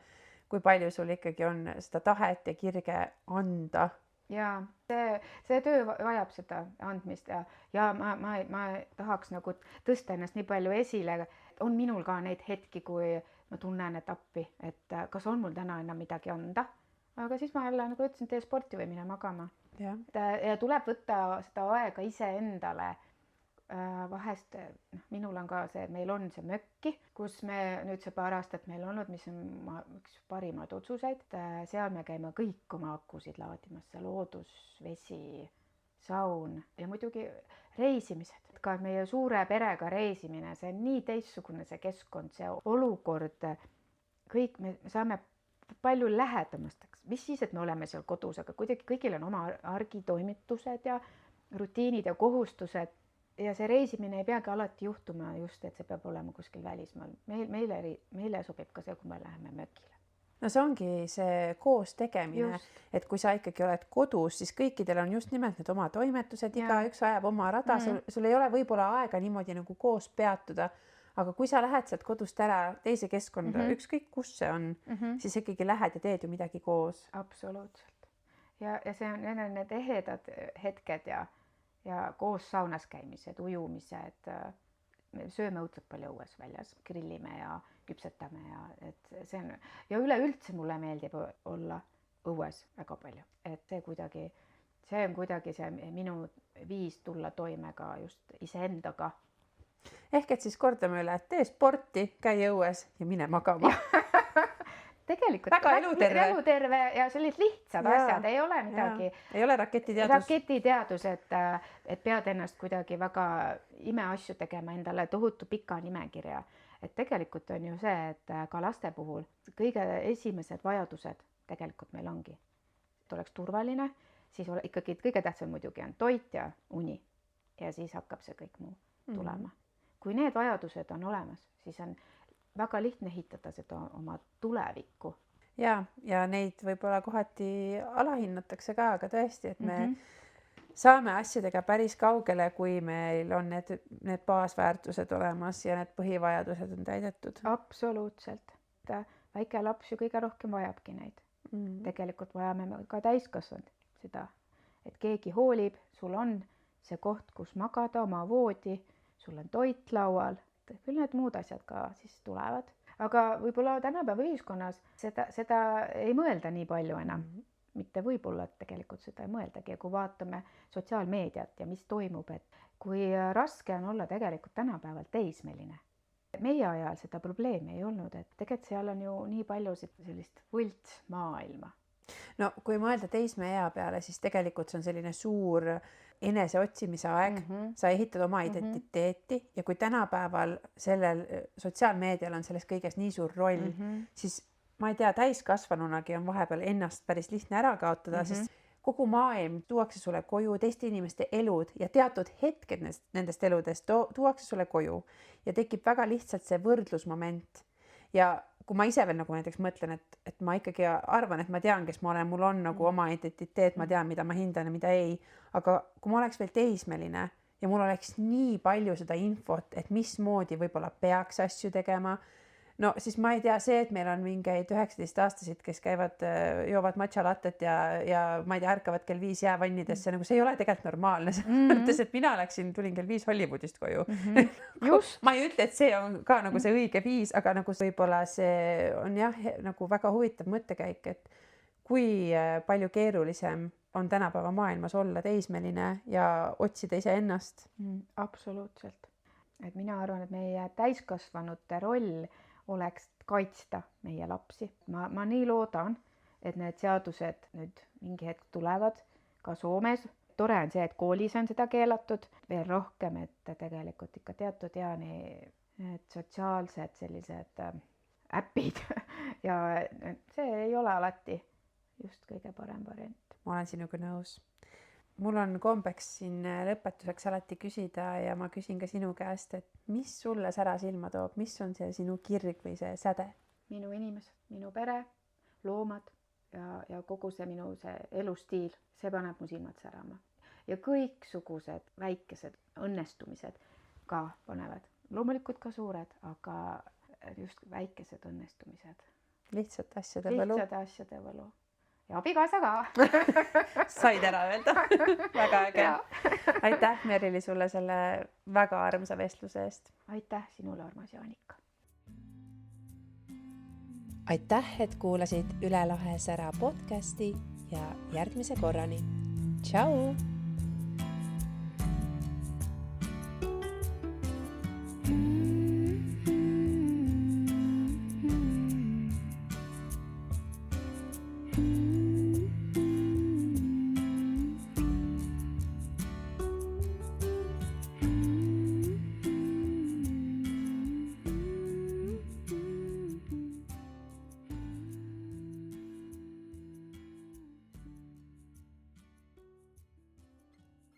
kui palju sul ikkagi on seda tahet ja kirge anda. Ja see töö vajab seda andmist ja ma tahaks nagu tõsta ennast nii palju esile. On minul ka neid hetki, kui ma tunnen, et appi, et kas on mul täna enam midagi anda. Aga siis ma jälle, nagu ütlesin, tee sporti või mine magama. Ja tuleb võtta seda aega iseendale. Vahest, minul on ka see, meil on see mökki, kus me nüüd see paar aastat meil olnud, mis on üks parimaid otsuseid. Seal me käime kõik oma akusid laadimas, see loodus, vesi, saun ja muidugi reisimised. Ka meie suure perega reisimine, see on nii teistsugune see keskkond, see olukord, kõik me saame palju lähedamasteks. Mis siis, et me oleme seal kodus, aga kuidagi kõigil on oma argitoimitused ja rutiinid ja kohustused. Ja see reisimine ei peagi alati juhtuma just, et see peab olema kuskil välismaal. Meile sobib ka see, kui me läheme mökile. No see ongi see koos tegemine, et kui sa ikkagi oled kodus, siis kõikidel on just nimelt need oma toimetused, igaüks ajab oma rada, sul ei ole võib-olla aega niimoodi nagu koos peatuda, aga kui sa lähed sealt kodust ära teise keskkonda, ükskõik kus see on, siis ikkagi lähed ja teed ju midagi koos. Absoluutselt. Ja see on need ehedad hetked ja koos saunas käimised, ujumised, sööme õudselt palju õues väljas, grillime ja küpsetame et see on, ja üleüldse mulle meeldib olla õues väga palju, et see on kuidagi see minu viis tulla toime ka just iseendaga. Ehk et siis kordame üle, et tee sporti, käi õues ja mine magama. Tegelikult väga eluterve ja sellised lihtsad asjad, ei ole midagi. Ei ole raketiteadus, et pead ennast kuidagi väga imeasju tegema endale tohutu pika nimekirja. Et tegelikult on ju see, et ka laste puhul kõige esimesed vajadused tegelikult meil ongi. Et oleks turvaline, siis ikkagi kõige tähtsam muidugi on toit ja uni ja siis hakkab see kõik muu tulema. Kui need vajadused on olemas, siis on väga lihtne ehitada seda oma tulevikku. Ja neid võib-olla kohati alahinnatakse ka, aga tõesti, et me saame asjadega päris kaugele, kui meil on need baasväärtused olemas ja need põhivajadused on täidetud. Absoluutselt. Väike laps ju kõige rohkem vajabki neid. Tegelikult vajame ka täiskasvanud seda, et keegi hoolib, sul on see koht, kus magada, oma voodi, sul on toit laual. Küll need muud asjad ka siis tulevad. Aga võib-olla tänapäeva ühiskonnas seda ei mõelda nii palju enam. Mitte võib-olla, et tegelikult seda ei mõeldagi. Ja kui vaatame sotsiaalmeediat ja mis toimub, et kui raske on olla tegelikult tänapäeval teismeline. Meie ajal seda probleemi ei olnud, et tegelikult seal on ju nii palju sellist võltsmaailma. No kui mõelda teismeea peale, siis tegelikult see on selline suur eneseotsimise aeg, sa ehitad oma identiteeti ja kui tänapäeval sellel sotsiaalmeedial on selles kõiges nii suur roll, siis ma ei tea, täiskasvanunagi on vahepeal ennast päris lihtne ära kaotada, sest kogu maailm tuuakse sulle koju, teiste inimeste elud ja teatud hetked nendest eludest tuuakse sulle koju ja tekib väga lihtsalt see võrdlusmoment. Ja kui ma ise veel nagu näiteks mõtlen, et ma ikkagi arvan, et ma tean, kes ma olen, mul on nagu oma identiteet, ma tean, mida ma hindan ja mida ei, aga kui ma oleks veel teismeline ja mul oleks nii palju seda infot, et mismoodi võib-olla peaks asju tegema, no siis ma ei tea, see, et meil on mingeid 19-aastasid, kes käivad, joovad matšalatet ja ma ei tea, ärkavad kell 5 jäävannidesse, nagu see ei ole tegelikult normaalne. Mõttes, et mina tulin kell 5 Hollywoodist koju. Ma ei ütle, et see on ka nagu see õige viis, aga nagu võib-olla see on jah, nagu väga huvitav mõttekäik, et kui palju keerulisem on tänapäeva maailmas olla teismeline ja otsida ise ennast. Absoluutselt. Et mina arvan, et meie täiskasvanute roll oleks kaitsta meie lapsi. Ma nii loodan, et need seadused nüüd mingi hetk tulevad ka Soomes. tore on see, et koolis on seda keelatud veel rohkem, et tegelikult ikka teatud eani need sotsiaalsed sellised äpid ja see ei ole alati just kõige parem variant. Ma olen sinuga nõus. Mul on kombeks siin lõpetuseks alati küsida ja ma küsin ka sinu käest, et mis sulle sära silma toob, mis on see sinu kirg või see säde? Minu inimesed, minu pere, loomad ja kogu see minu see elustiil, see paneb mu silmad särama. Ja kõiksugused väikesed õnnestumised ka panevad. Loomulikult ka suured, aga just väikesed õnnestumised. Lihtsate asjade võlu. Lihtsate asjade võlu. Ja abikaasa ka. Said ära öelda. Väga äge. Aitäh, Merili, sulle selle väga armsa vestluse eest. Aitäh sinule, armas Jaanika. Aitäh, et kuulasid Üle lahe sära podcasti ja järgmise korrani. Tšau!